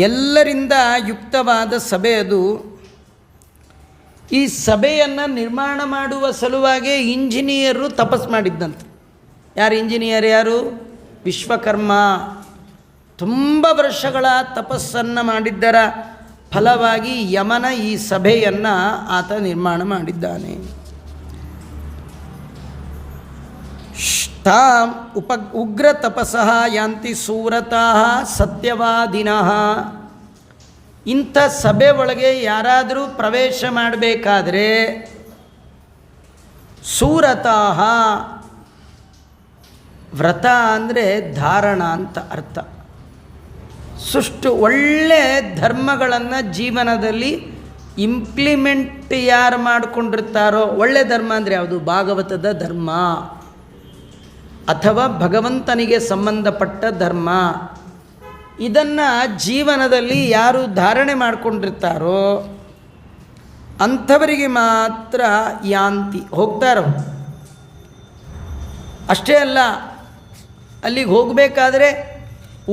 ಎಲ್ಲರಿಂದ ಯುಕ್ತವಾದ ಸಭೆ ಅದು. ಈ ಸಭೆಯನ್ನು ನಿರ್ಮಾಣ ಮಾಡುವ ಸಲುವಾಗಿ ಇಂಜಿನಿಯರು ತಪಸ್ ಮಾಡಿದ್ದಂತೆ. ಯಾರು ಇಂಜಿನಿಯರ್? ಯಾರು? ವಿಶ್ವಕರ್ಮ. ತುಂಬ ವರ್ಷಗಳ ತಪಸ್ಸನ್ನು ಮಾಡಿದ್ದರ ಫಲವಾಗಿ ಯಮನ ಈ ಸಭೆಯನ್ನು ಆತ ನಿರ್ಮಾಣ ಮಾಡಿದ್ದಾನೆ. ತಾಂ ಉಗ್ರ ತಪಸಃ ಯಾಂತಿ ಸೂರತಃ ಸತ್ಯವಾದಿನಃ. ಇಂಥ ಸಭೆ ಒಳಗೆ ಯಾರಾದರೂ ಪ್ರವೇಶ ಮಾಡಬೇಕಾದ್ರೆ ಸೂರತಃ, ವ್ರತ ಅಂದರೆ ಧಾರಣ ಅಂತ ಅರ್ಥ. ಒಳ್ಳೆ ಧರ್ಮಗಳನ್ನು ಜೀವನದಲ್ಲಿ ಇಂಪ್ಲಿಮೆಂಟ್ ಯಾರು ಮಾಡಿಕೊಂಡಿರ್ತಾರೋ, ಒಳ್ಳೆ ಧರ್ಮ ಅಂದರೆ ಯಾವುದು? ಭಾಗವತದ ಧರ್ಮ ಅಥವಾ ಭಗವಂತನಿಗೆ ಸಂಬಂಧಪಟ್ಟ ಧರ್ಮ. ಇದನ್ನು ಜೀವನದಲ್ಲಿ ಯಾರು ಧಾರಣೆ ಮಾಡಿಕೊಂಡಿರ್ತಾರೋ ಅಂಥವರಿಗೆ ಮಾತ್ರ ಯಾಂತಿ, ಹೋಗ್ತಾರೋ. ಅಷ್ಟೇ ಅಲ್ಲ, ಅಲ್ಲಿಗೆ ಹೋಗಬೇಕಾದ್ರೆ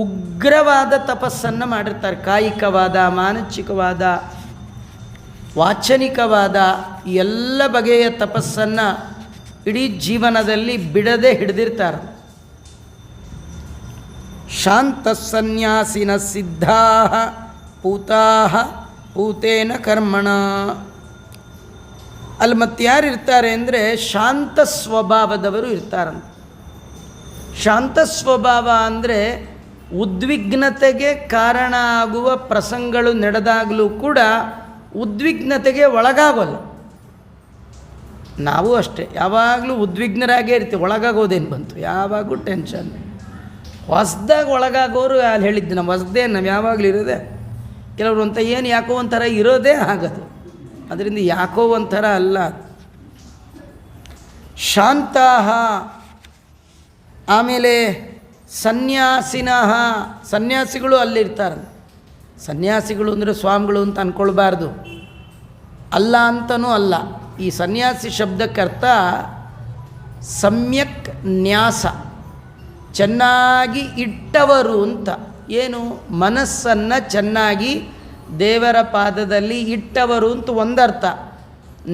ಉಗ್ರವಾದ ತಪಸ್ಸನ್ನು ಮಾಡಿರ್ತಾರೆ. ಕಾಯಿಕವಾದ, ಮಾನಸಿಕವಾದ, ವಾಚನಿಕವಾದ ಎಲ್ಲ ಬಗೆಯ ತಪಸ್ಸನ್ನು ಇಡೀ ಜೀವನದಲ್ಲಿ ಬಿಡದೆ ಹಿಡಿದಿರ್ತಾರೆ. ಶಾಂತ ಸನ್ಯಾಸಿನ ಸಿದ್ಧಾ ಪೂತಾ ಪೂತೇನ ಕರ್ಮಣ. ಅಲ್ಲಿ ಮತ್ತೆ ಯಾರು ಇರ್ತಾರೆ ಅಂದರೆ ಶಾಂತ ಸ್ವಭಾವದವರು ಇರ್ತಾರಂತ. ಶಾಂತ ಸ್ವಭಾವ ಅಂದರೆ ಉದ್ವಿಗ್ನತೆಗೆ ಕಾರಣ ಆಗುವ ಪ್ರಸಂಗಗಳು ನಡೆದಾಗಲೂ ಕೂಡ ಉದ್ವಿಗ್ನತೆಗೆ ಒಳಗಾಗೋಲ್ಲ. ನಾವು ಅಷ್ಟೇ, ಯಾವಾಗಲೂ ಉದ್ವಿಗ್ನರಾಗೇ ಇರ್ತೀವಿ. ಒಳಗಾಗೋದೇನು ಬಂತು? ಯಾವಾಗೂ ಟೆನ್ಷನ್. ಹೊಸ್ದಾಗಿ ಒಳಗಾಗೋರು ಅಲ್ಲಿ ಹೇಳಿದ್ದು ನಾವು ಹೊಸ್ದೇ, ನಾವು ಯಾವಾಗಲೂ ಇರೋದೆ. ಕೆಲವರು ಅಂತ ಏನು ಯಾಕೋ ಒಂಥರ ಇರೋದೇ ಆಗೋದು, ಅದರಿಂದ ಯಾಕೋ ಒಂಥರ ಅಲ್ಲ. ಶಾಂತಾಹ. ಆಮೇಲೆ ಸನ್ಯಾಸಿನಃ, ಸನ್ಯಾಸಿಗಳು ಅಲ್ಲಿರ್ತಾರೆ. ಸನ್ಯಾಸಿಗಳು ಅಂದರೆ ಸ್ವಾಮಿಗಳು ಅಂತ ಅಂದ್ಕೊಳ್ಬಾರ್ದು, ಅಲ್ಲ ಅಂತನೂ ಅಲ್ಲ. ಈ ಸನ್ಯಾಸಿ ಶಬ್ದಕ್ಕರ್ಥ ಸಮ್ಯಕ್ ನ್ಯಾಸ, ಚೆನ್ನಾಗಿ ಇಟ್ಟವರು ಅಂತ. ಏನು? ಮನಸ್ಸನ್ನು ಚೆನ್ನಾಗಿ ದೇವರ ಪಾದದಲ್ಲಿ ಇಟ್ಟವರು ಅಂತ ಒಂದರ್ಥ.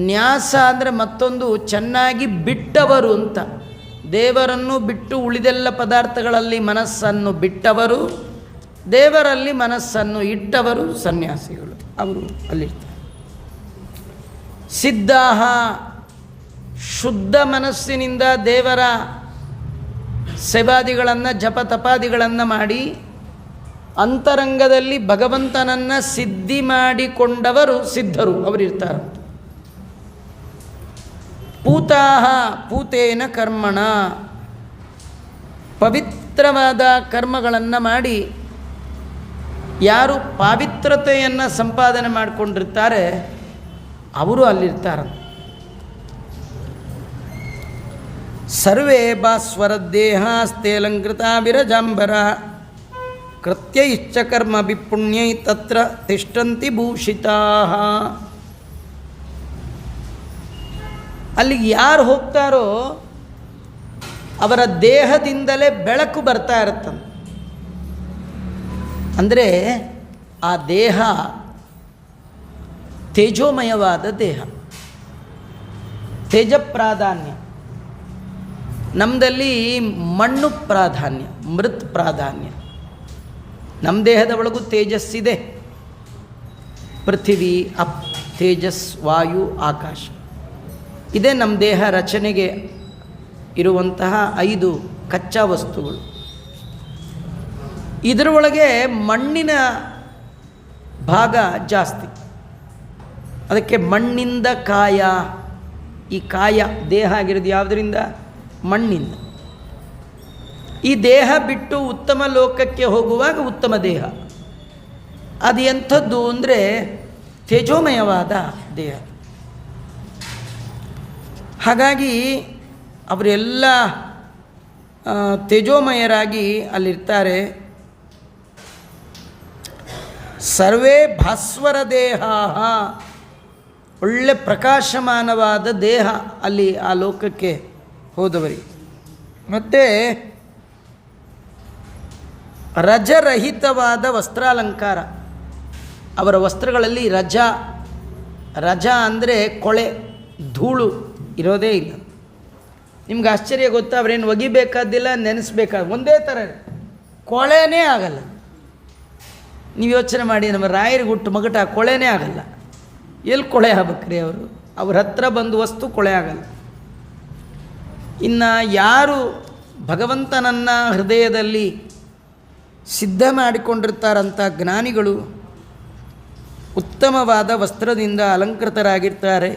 ನ್ಯಾಸ ಅಂದರೆ ಮತ್ತೊಂದು, ಚೆನ್ನಾಗಿ ಬಿಟ್ಟವರು ಅಂತ. ದೇವರನ್ನು ಬಿಟ್ಟು ಉಳಿದೆಲ್ಲ ಪದಾರ್ಥಗಳಲ್ಲಿ ಮನಸ್ಸನ್ನು ಬಿಟ್ಟವರು, ದೇವರಲ್ಲಿ ಮನಸ್ಸನ್ನು ಇಟ್ಟವರು ಸನ್ಯಾಸಿಗಳು. ಅವರು ಅಲ್ಲಿರ್ತಾರೆ. ಸಿದ್ಧಾಹ, ಶುದ್ಧ ಮನಸ್ಸಿನಿಂದ ದೇವರ ಸೇವಾದಿಗಳನ್ನು, ಜಪ ತಪಾದಿಗಳನ್ನು ಮಾಡಿ ಅಂತರಂಗದಲ್ಲಿ ಭಗವಂತನನ್ನು ಸಿದ್ಧಿ ಮಾಡಿಕೊಂಡವರು ಸಿದ್ಧರು, ಅವರಿರ್ತಾರೆ. ಪೂತಾಹ ಪೂತೇನ ಕರ್ಮಣ, ಪವಿತ್ರವಾದ ಕರ್ಮಗಳನ್ನು ಮಾಡಿ ಯಾರು ಪಾವಿತ್ರತೆಯನ್ನು ಸಂಪಾದನೆ ಮಾಡಿಕೊಂಡಿರ್ತಾರೆ ಅವರು ಅಲ್ಲಿರ್ತಾರೆ. ಸರ್ವೇ ಭಾಸ್ವರದ್ದೇಹಾಸ್ತೇಲಂಕೃತ ವಿರಜಾಂಬರ ಕೃತ್ಯೈಶ್ಚ ಕರ್ಮ ವಿಪುಣ್ಯೈ ತತ್ರ ತಿಷ್ಠಂತಿ ಭೂಷಿತಾ. ಅಲ್ಲಿಗೆ ಯಾರು ಹೋಗ್ತಾರೋ ಅವರ ದೇಹದಿಂದಲೇ ಬೆಳಕು ಬರ್ತಾ ಇರುತ್ತಂತೆ. ಅಂದರೆ ಆ ದೇಹ ತೇಜೋಮಯವಾದ ದೇಹ, ತೇಜ ಪ್ರಾಧಾನ್ಯ. ನಮ್ಮದಲ್ಲಿ ಮಣ್ಣು ಪ್ರಾಧಾನ್ಯ, ಮೃತ್ ಪ್ರಾಧಾನ್ಯ. ನಮ್ಮ ದೇಹದ ಒಳಗೂ ತೇಜಸ್ಸಿದೆ. ಪೃಥ್ವಿ, ಅಪ್, ತೇಜಸ್, ವಾಯು, ಆಕಾಶ. ಇದೇ ನಮ್ಮ ದೇಹ ರಚನೆಗೆ ಇರುವಂತಹ 5 ಕಚ್ಚಾ ವಸ್ತುಗಳು. ಇದರೊಳಗೆ ಮಣ್ಣಿನ ಭಾಗ ಜಾಸ್ತಿ. ಅದಕ್ಕೆ ಮಣ್ಣಿಂದ ಕಾಯ. ಈ ಕಾಯ ದೇಹ ಆಗಿರೋದು ಯಾವುದರಿಂದ? ಮಣ್ಣಿಂದ. ಈ ದೇಹ ಬಿಟ್ಟು ಉತ್ತಮ ಲೋಕಕ್ಕೆ ಹೋಗುವಾಗ ಉತ್ತಮ ದೇಹ ಅದು ಎಂಥದ್ದು ಅಂದರೆ ತೇಜೋಮಯವಾದ ದೇಹ. ಹಾಗಾಗಿ ಅವರೆಲ್ಲ ತೇಜೋಮಯರಾಗಿ ಅಲ್ಲಿರ್ತಾರೆ. ಸರ್ವೇ ಭಾಸ್ವರ ದೇಹ, ಒಳ್ಳೆ ಪ್ರಕಾಶಮಾನವಾದ ದೇಹ ಅಲ್ಲಿ ಆ ಲೋಕಕ್ಕೆ ಹೋದವರಿಗೆ. ಮತ್ತು ರಜರಹಿತವಾದ ವಸ್ತ್ರಾಲಂಕಾರ. ಅವರ ವಸ್ತ್ರಗಳಲ್ಲಿ ರಜ ಅಂದರೆ ಕೊಳೆ, ಧೂಳು ಇರೋದೇ ಇಲ್ಲ. ನಿಮ್ಗೆ ಆಶ್ಚರ್ಯ ಗೊತ್ತಾ? ಅವರೇನು ಒಗಿಬೇಕಾದಿಲ್ಲ, ನೆನೆಸ್ಬೇಕಾದ ಒಂದೇ ಥರ ಕೊಳೆನೇ ಆಗಲ್ಲ. ನೀವು ಯೋಚನೆ ಮಾಡಿ, ನಮ್ಮ ರಾಯರಿಗೆ ಹುಟ್ಟು ಮಗಟ ಕೊಳೆನೇ ಆಗಲ್ಲ. ಎಲ್ಲಿ ಕೊಳೆ ಆಗ್ಬೇಕ್ರಿ? ಅವ್ರ ಹತ್ರ ಬಂದು ವಸ್ತು ಕೊಳೆ ಆಗಲ್ಲ. ಇನ್ನು ಯಾರು ಭಗವಂತನನ್ನು ಹೃದಯದಲ್ಲಿ ಸಿದ್ಧ ಮಾಡಿಕೊಂಡಿರ್ತಾರಂಥ ಜ್ಞಾನಿಗಳು ಉತ್ತಮವಾದ ವಸ್ತ್ರದಿಂದ ಅಲಂಕೃತರಾಗಿರ್ತಾರೆ.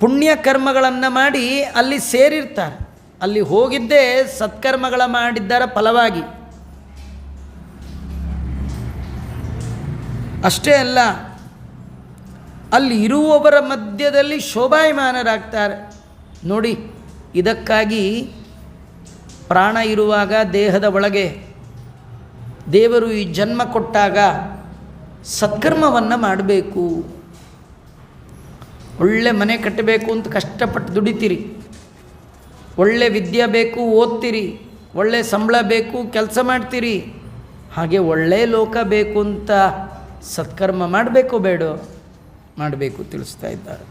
ಪುಣ್ಯ ಕರ್ಮಗಳನ್ನು ಮಾಡಿ ಅಲ್ಲಿ ಸೇರಿರ್ತಾರೆ. ಅಲ್ಲಿ ಹೋಗಿದ್ದೇ ಸತ್ಕರ್ಮಗಳ ಮಾಡಿದ್ದರ ಫಲವಾಗಿ. ಅಷ್ಟೇ ಅಲ್ಲ, ಅಲ್ಲಿ ಇರುವವರ ಮಧ್ಯದಲ್ಲಿ ಶೋಭಾಯಮಾನರಾಗ್ತಾರೆ. ನೋಡಿ, ಇದಕ್ಕಾಗಿ ಪ್ರಾಣ ಇರುವಾಗ ದೇಹದ ಒಳಗೆ ದೇವರು ಈ ಜನ್ಮ ಕೊಟ್ಟಾಗ ಸತ್ಕರ್ಮವನ್ನು ಮಾಡಬೇಕು. ಒಳ್ಳೆ ಮನೆ ಕಟ್ಟಬೇಕು ಅಂತ ಕಷ್ಟಪಟ್ಟು ದುಡಿತೀರಿ, ಒಳ್ಳೆ ವಿದ್ಯೆ ಬೇಕು ಓದ್ತೀರಿ, ಒಳ್ಳೆ ಸಂಬಳ ಬೇಕು ಕೆಲಸ ಮಾಡ್ತೀರಿ, ಹಾಗೆ ಒಳ್ಳೆ ಲೋಕ ಬೇಕು ಅಂತ ಸತ್ಕರ್ಮ ಮಾಡಬೇಕು ಬೇಡೋ? ಮಾಡಬೇಕು ತಿಳಿಸ್ತಾ ಇದ್ದಾರೆ.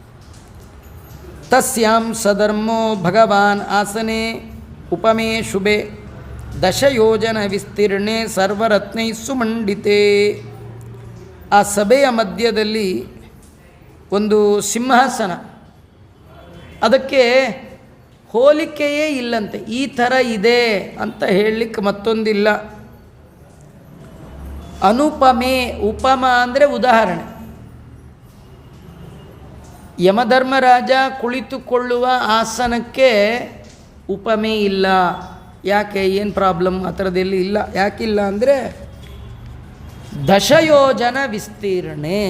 ತಸ್ಯಾಂ ಸಧರ್ಮೋ ಭಗವಾನ್ ಆಸನೆ ಉಪಮೇ ಶುಭೆ ದಶಯೋಜನ ವಿಸ್ತೀರ್ಣೆ ಸರ್ವರತ್ನೈ ಸುಮಂಡಿತೆ. ಆ ಸಭೆಯ ಮಧ್ಯದಲ್ಲಿ ಒಂದು ಸಿಂಹಾಸನ, ಅದಕ್ಕೆ ಹೋಲಿಕೆಯೇ ಇಲ್ಲಂತೆ. ಈ ಥರ ಇದೆ ಅಂತ ಹೇಳಲಿಕ್ಕೆ ಮತ್ತೊಂದಿಲ್ಲ. ಅನುಪಮೆ, ಉಪಮ ಅಂದರೆ ಉದಾಹರಣೆ. ಯಮಧರ್ಮರಾಜ ಕುಳಿತುಕೊಳ್ಳುವ ಆಸನಕ್ಕೆ ಉಪಮೆ ಇಲ್ಲ. ಯಾಕೆ, ಏನು ಪ್ರಾಬ್ಲಮ್? ಆ ಥರದ್ದೆಲ್ಲಿ ಇಲ್ಲ. ಯಾಕಿಲ್ಲ ಅಂದರೆ ದಶಯೋಜನ ವಿಸ್ತೀರ್ಣೆ.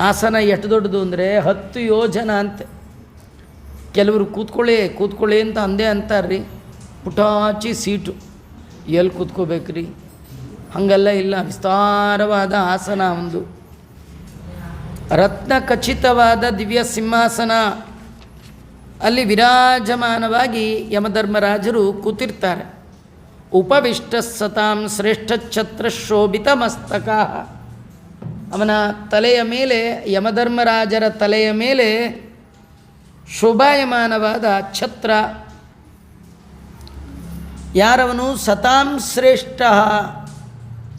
ಆಸನ ಎಷ್ಟು ದೊಡ್ಡದು ಅಂದರೆ 10 ಯೋಜನ ಅಂತೆ. ಕೆಲವರು ಕೂತ್ಕೊಳ್ಳಿ ಅಂತ ಅಂದೇ ಅಂತಾರ್ರಿ. ಪುಟಾಚಿ ಸೀಟು, ಎಲ್ಲಿ ಕೂತ್ಕೋಬೇಕ್ರಿ? ಹಾಗೆಲ್ಲ ಇಲ್ಲ, ವಿಸ್ತಾರವಾದ ಆಸನ. ಒಂದು ರತ್ನ ಖಚಿತವಾದ ದಿವ್ಯ ಸಿಂಹಾಸನ, ಅಲ್ಲಿ ವಿರಾಜಮಾನವಾಗಿ ಯಮಧರ್ಮರಾಜರು ಕೂತಿರ್ತಾರೆ. ಉಪವಿಷ್ಟ ಸತಾಂ ಶ್ರೇಷ್ಠ ಛತ್ರ ಶೋಭಿತ ಮಸ್ತಕ. ಅವನ ತಲೆಯ ಮೇಲೆ, ಯಮಧರ್ಮರಾಜರ ತಲೆಯ ಮೇಲೆ ಶೋಭಾಯಮಾನವಾದ ಛತ್ರ. ಯಾರವನು? ಸತಾಂ ಶ್ರೇಷ್ಠ,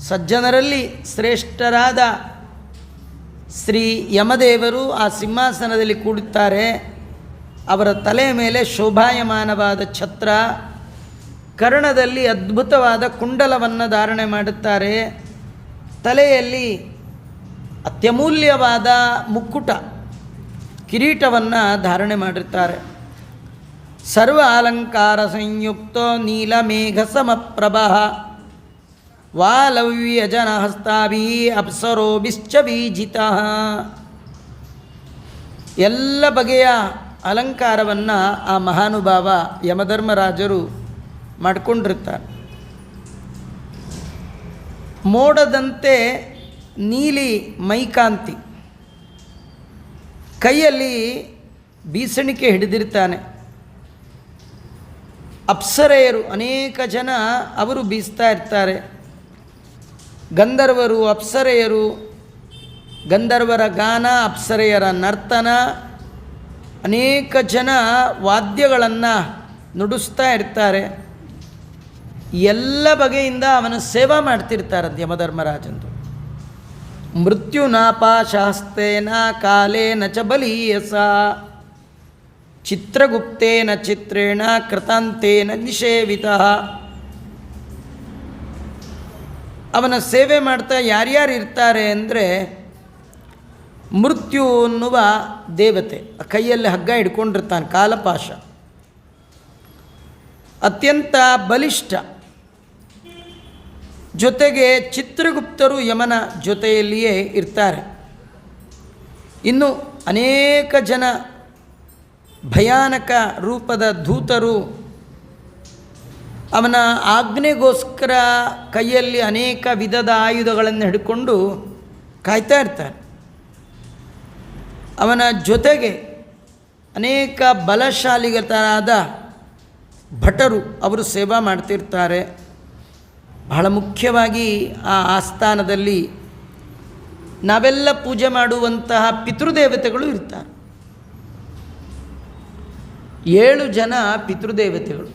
ಸಜ್ಜನರಲ್ಲಿ ಶ್ರೇಷ್ಠರಾದ ಶ್ರೀ ಯಮದೇವರು ಆ ಸಿಂಹಾಸನದಲ್ಲಿ ಕೂಡುತ್ತಾರೆ. ಅವರ ತಲೆಯ ಮೇಲೆ ಶೋಭಾಯಮಾನವಾದ ಛತ್ರ, ಕರ್ಣದಲ್ಲಿ ಅದ್ಭುತವಾದ ಕುಂಡಲವನ್ನು ಧಾರಣೆ ಮಾಡುತ್ತಾರೆ. ತಲೆಯಲ್ಲಿ ಅತ್ಯಮೂಲ್ಯವಾದ ಮುಕ್ಕುಟ ಕಿರೀಟವನ್ನು ಧಾರಣೆ ಮಾಡಿರ್ತಾರೆ. ಸರ್ವ ಅಲಂಕಾರ ಸಂಯುಕ್ತೋ ನೀಲಮೇಘ ಸಮಪ್ರಭಃ ವಾಲವ್ಯಜನ ಹಸ್ತಾಭಿ ಅಪ್ಸರೋಭಿಶ್ಚ ಬೀಜಿತಃ. ಎಲ್ಲ ಬಗೆಯ ಅಲಂಕಾರವನ್ನು ಆ ಮಹಾನುಭಾವ ಯಮಧರ್ಮರಾಜರು ಮಾಡಿಕೊಂಡಿರ್ತಾರೆ. ಮೋಡದಂತೆ ನೀಲಿ ಮೈಕಾಂತಿ, ಕೈಯಲ್ಲಿ ಬೀಸಣಿಕೆ ಹಿಡಿದಿರ್ತಾನೆ. ಅಪ್ಸರೆಯರು ಅನೇಕ ಜನ ಅವರು ಬೀಸ್ತಾ ಇರ್ತಾರೆ. ಗಂಧರ್ವರು, ಅಪ್ಸರೆಯರು, ಗಂಧರ್ವರ ಗಾನ, ಅಪ್ಸರೆಯರ ನರ್ತನ, ಅನೇಕ ಜನ ವಾದ್ಯಗಳನ್ನು ನುಡಿಸ್ತಾ ಇರ್ತಾರೆ. ಎಲ್ಲ ಬಗೆಯಿಂದ ಅವನ ಸೇವಾ ಮಾಡ್ತಿರ್ತಾರಂತೆ ಯಮಧರ್ಮರಾಜಂದು. ಮೃತ್ಯುನಾಪಾಶಾಸ್ತೇನ ಕಾಲೇನ ಚ ಬಲೀಯಸ ಚಿತ್ರಗುಪ್ತೇನ ಚಿತ್ರೇಣ ಕೃತಾಂತೇನ ನಿಷೇವಿತಃ. ಅವನ ಸೇವೆ ಮಾಡ್ತಾ ಯಾರ್ಯಾರು ಇರ್ತಾರೆ ಅಂದರೆ, ಮೃತ್ಯು ಅನ್ನುವ ದೇವತೆ ಕೈಯಲ್ಲಿ ಹಗ್ಗ ಹಿಡ್ಕೊಂಡಿರ್ತಾನೆ, ಕಾಲಪಾಶ, ಅತ್ಯಂತ ಬಲಿಷ್ಠ. ಜೊತೆಗೆ ಚಿತ್ರಗುಪ್ತರು ಯಮನ ಜೊತೆಯಲ್ಲಿಯೇ ಇರ್ತಾರೆ. ಇನ್ನು ಅನೇಕ ಜನ ಭಯಾನಕ ರೂಪದ ಧೂತರು ಅವನ ಆಜ್ಞೆಗೋಸ್ಕರ ಕೈಯಲ್ಲಿ ಅನೇಕ ವಿಧದ ಆಯುಧಗಳನ್ನು ಹಿಡ್ಕೊಂಡು ಕಾಯ್ತಾ ಇರ್ತಾರೆ. ಅವನ ಜೊತೆಗೆ ಅನೇಕ ಬಲಶಾಲಿಗಳಾದ ಭಟರು ಅವರು ಸೇವಾ ಮಾಡ್ತಿರ್ತಾರೆ. ಬಹಳ ಮುಖ್ಯವಾಗಿ ಆ ಆಸ್ಥಾನದಲ್ಲಿ ನಾವೆಲ್ಲ ಪೂಜೆ ಮಾಡುವಂತಹ ಪಿತೃದೇವತೆಗಳು ಇರ್ತಾರೆ. 7 ಜನ ಪಿತೃದೇವತೆಗಳು.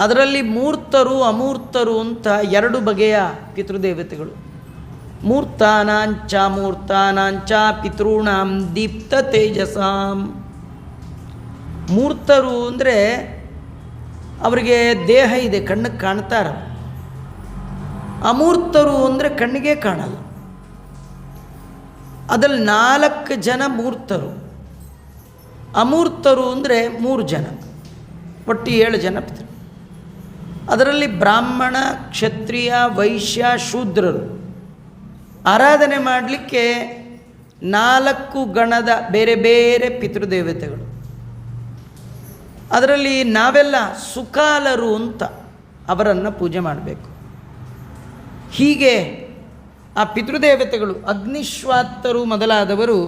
ಅದರಲ್ಲಿ ಮೂರ್ತರು ಅಮೂರ್ತರು ಅಂತ 2 ಬಗೆಯ ಪಿತೃದೇವತೆಗಳು. ಮೂರ್ತಾನಾಂಚ ಮೂರ್ತಾನಾಂಚ ಪಿತೃಣಾಂ ದೀಪ್ತ ತೇಜಸಾಂ. ಮೂರ್ತರು ಅಂದರೆ ಅವರಿಗೆ ದೇಹ ಇದೆ, ಕಣ್ಣಿಗೆ ಕಾಣ್ತಾರ. ಅಮೂರ್ತರು ಅಂದರೆ ಕಣ್ಣಿಗೆ ಕಾಣಲ್ಲ. ಅದರಲ್ಲಿ 4 ಜನ ಮೂರ್ತರು. ಅಮೂರ್ತರು ಅಂದರೆ 3 ಜನ, ಒಟ್ಟು 7 ಜನ ಪಿತೃ. ಅದರಲ್ಲಿ ಬ್ರಾಹ್ಮಣ, ಕ್ಷತ್ರಿಯ, ವೈಶ್ಯ, ಶೂದ್ರರು ಆರಾಧನೆ ಮಾಡಲಿಕ್ಕೆ 4 ಗಣದ ಬೇರೆ ಬೇರೆ ಪಿತೃದೇವತೆಗಳು. ಅದರಲ್ಲಿ ನಾವೆಲ್ಲ ಸುಕಾಲರು ಅಂತ ಅವರನ್ನು ಪೂಜೆ ಮಾಡಬೇಕು. ಹೀಗೆ ಆ ಪಿತೃದೇವತೆಗಳು ಅಗ್ನಿಶ್ವಾತ್ತರು ಮೊದಲಾದವರು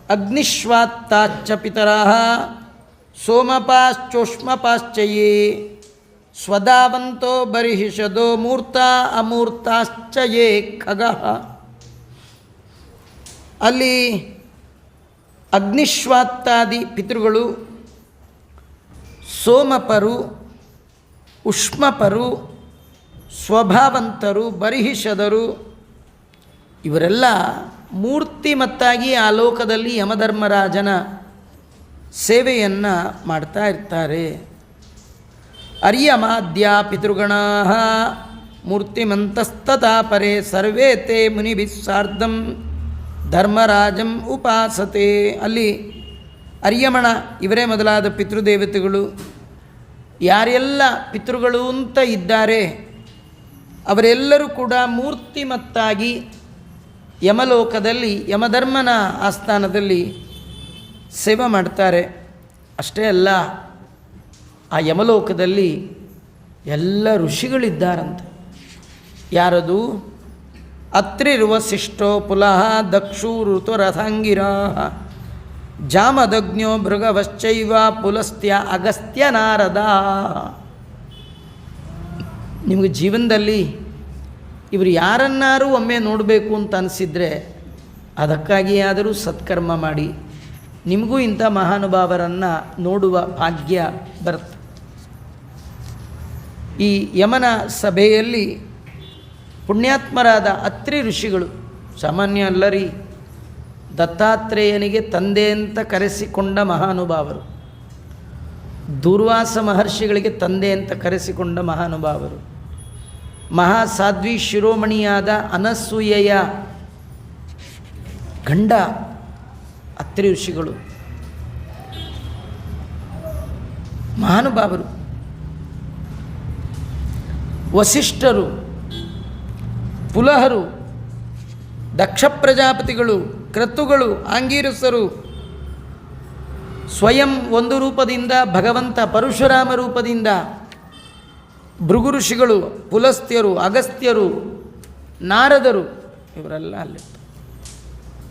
ಅಗ್ನಿಶ್ವಾತ್ತಾಚ್ಚ ಪಿತರಃ ಸೋಮಪಾಶ್ಚೋಷ್ಮಪಾಶ್ಚಯೇ ಸ್ವಧಾವಂತೋ ಬರಿಹಿಷದೋ ಮೂರ್ತ ಅಮೂರ್ತಾಶ್ಚಯೇ ಖಗಃ. ಅಲ್ಲಿ ಅಗ್ನಿಶ್ವಾತ್ತಾದಿ ಪಿತೃಗಳು ಸೋಮಪರು, ಉಷ್ಮಪರು, ಸ್ವಭಾವಂತರು, ಬರಿಹಿಷದರು ಇವರೆಲ್ಲ ಮೂರ್ತಿಮತ್ತಾಗಿ ಆ ಲೋಕದಲ್ಲಿ ಯಮಧರ್ಮರಾಜನ ಸೇವೆಯನ್ನು ಮಾಡ್ತಾ ಇರ್ತಾರೆ. ಅರ್ಯಮಾದ್ಯ ಪಿತೃಗಣಾ ಮೂರ್ತಿಮಂತಸ್ತಥಾ ಪರೇ ಸರ್ವೇ ತೇ ಮುನಿಭಿಸ್ಸಾರ್ಧಂ ಧರ್ಮರಾಜಂ ಉಪಾಸತೆ. ಅಲ್ಲಿ ಅರ್ಯಮಣ ಇವರೇ ಮೊದಲಾದ ಪಿತೃದೇವತೆಗಳು. ಯಾರೆಲ್ಲ ಪಿತೃಗಳು ಅಂತ ಇದ್ದಾರೆ ಅವರೆಲ್ಲರೂ ಕೂಡ ಮೂರ್ತಿಮತ್ತಾಗಿ ಯಮಲೋಕದಲ್ಲಿ ಯಮಧರ್ಮನ ಆಸ್ಥಾನದಲ್ಲಿ ಸೇವೆ ಮಾಡ್ತಾರೆ. ಅಷ್ಟೇ ಅಲ್ಲ, ಆ ಯಮಲೋಕದಲ್ಲಿ ಎಲ್ಲ ಋಷಿಗಳಿದ್ದಾರಂತೆ. ಯಾರದು? ಅತ್ರಿರ್ವಸಿಷ್ಠೋ ಪುಲಹ ದಕ್ಷು ಋತುರಥಾಂಗಿರಾ ಜಾಮದಗ್ನೋ ಭೃಗವಶ್ಚೈವ ಪುಲಸ್ತ್ಯ ಅಗಸ್ತ್ಯ ನಾರದ. ನಿಮಗೆ ಜೀವನದಲ್ಲಿ ಇವರು ಯಾರನ್ನಾರೂ ಒಮ್ಮೆ ನೋಡಬೇಕು ಅಂತ ಅನಿಸಿದರೆ ಅದಕ್ಕಾಗಿಯಾದರೂ ಸತ್ಕರ್ಮ ಮಾಡಿ. ನಿಮಗೂ ಇಂಥ ಮಹಾನುಭಾವರನ್ನು ನೋಡುವ ಭಾಗ್ಯ ಬರುತ್ತೆ. ಈ ಯಮನ ಸಭೆಯಲ್ಲಿ ಪುಣ್ಯಾತ್ಮರಾದ ಅತ್ರಿ ಋಷಿಗಳು, ಸಾಮಾನ್ಯ ಅಲ್ಲರಿ, ದತ್ತಾತ್ರೇಯನಿಗೆ ತಂದೆ ಅಂತ ಕರೆಸಿಕೊಂಡ ಮಹಾನುಭಾವರು, ದೂರ್ವಾಸ ಮಹರ್ಷಿಗಳಿಗೆ ತಂದೆ ಅಂತ ಕರೆಸಿಕೊಂಡ ಮಹಾನುಭಾವರು, ಮಹಾಸಾಧ್ವಿ ಶಿರೋಮಣಿಯಾದ ಅನಸೂಯೆಯ ಗಂಡ ಅತ್ರಿ ಋಷಿಗಳು, ಮಹಾನುಭಾವರು. ವಸಿಷ್ಠರು, ಪುಲಹರು, ದಕ್ಷ ಪ್ರಜಾಪತಿಗಳು, ಕ್ರತುಗಳು, ಆಂಗೀರಸರು, ಸ್ವಯಂ ಒಂದು ರೂಪದಿಂದ ಭಗವಂತ ಪರಶುರಾಮ ರೂಪದಿಂದ ಭೃಗು ಋಷಿಗಳು, ಪುಲಸ್ತ್ಯರು, ಅಗಸ್ತ್ಯರು, ನಾರದರು ಇವರೆಲ್ಲ ಅಲ್ಲಿ.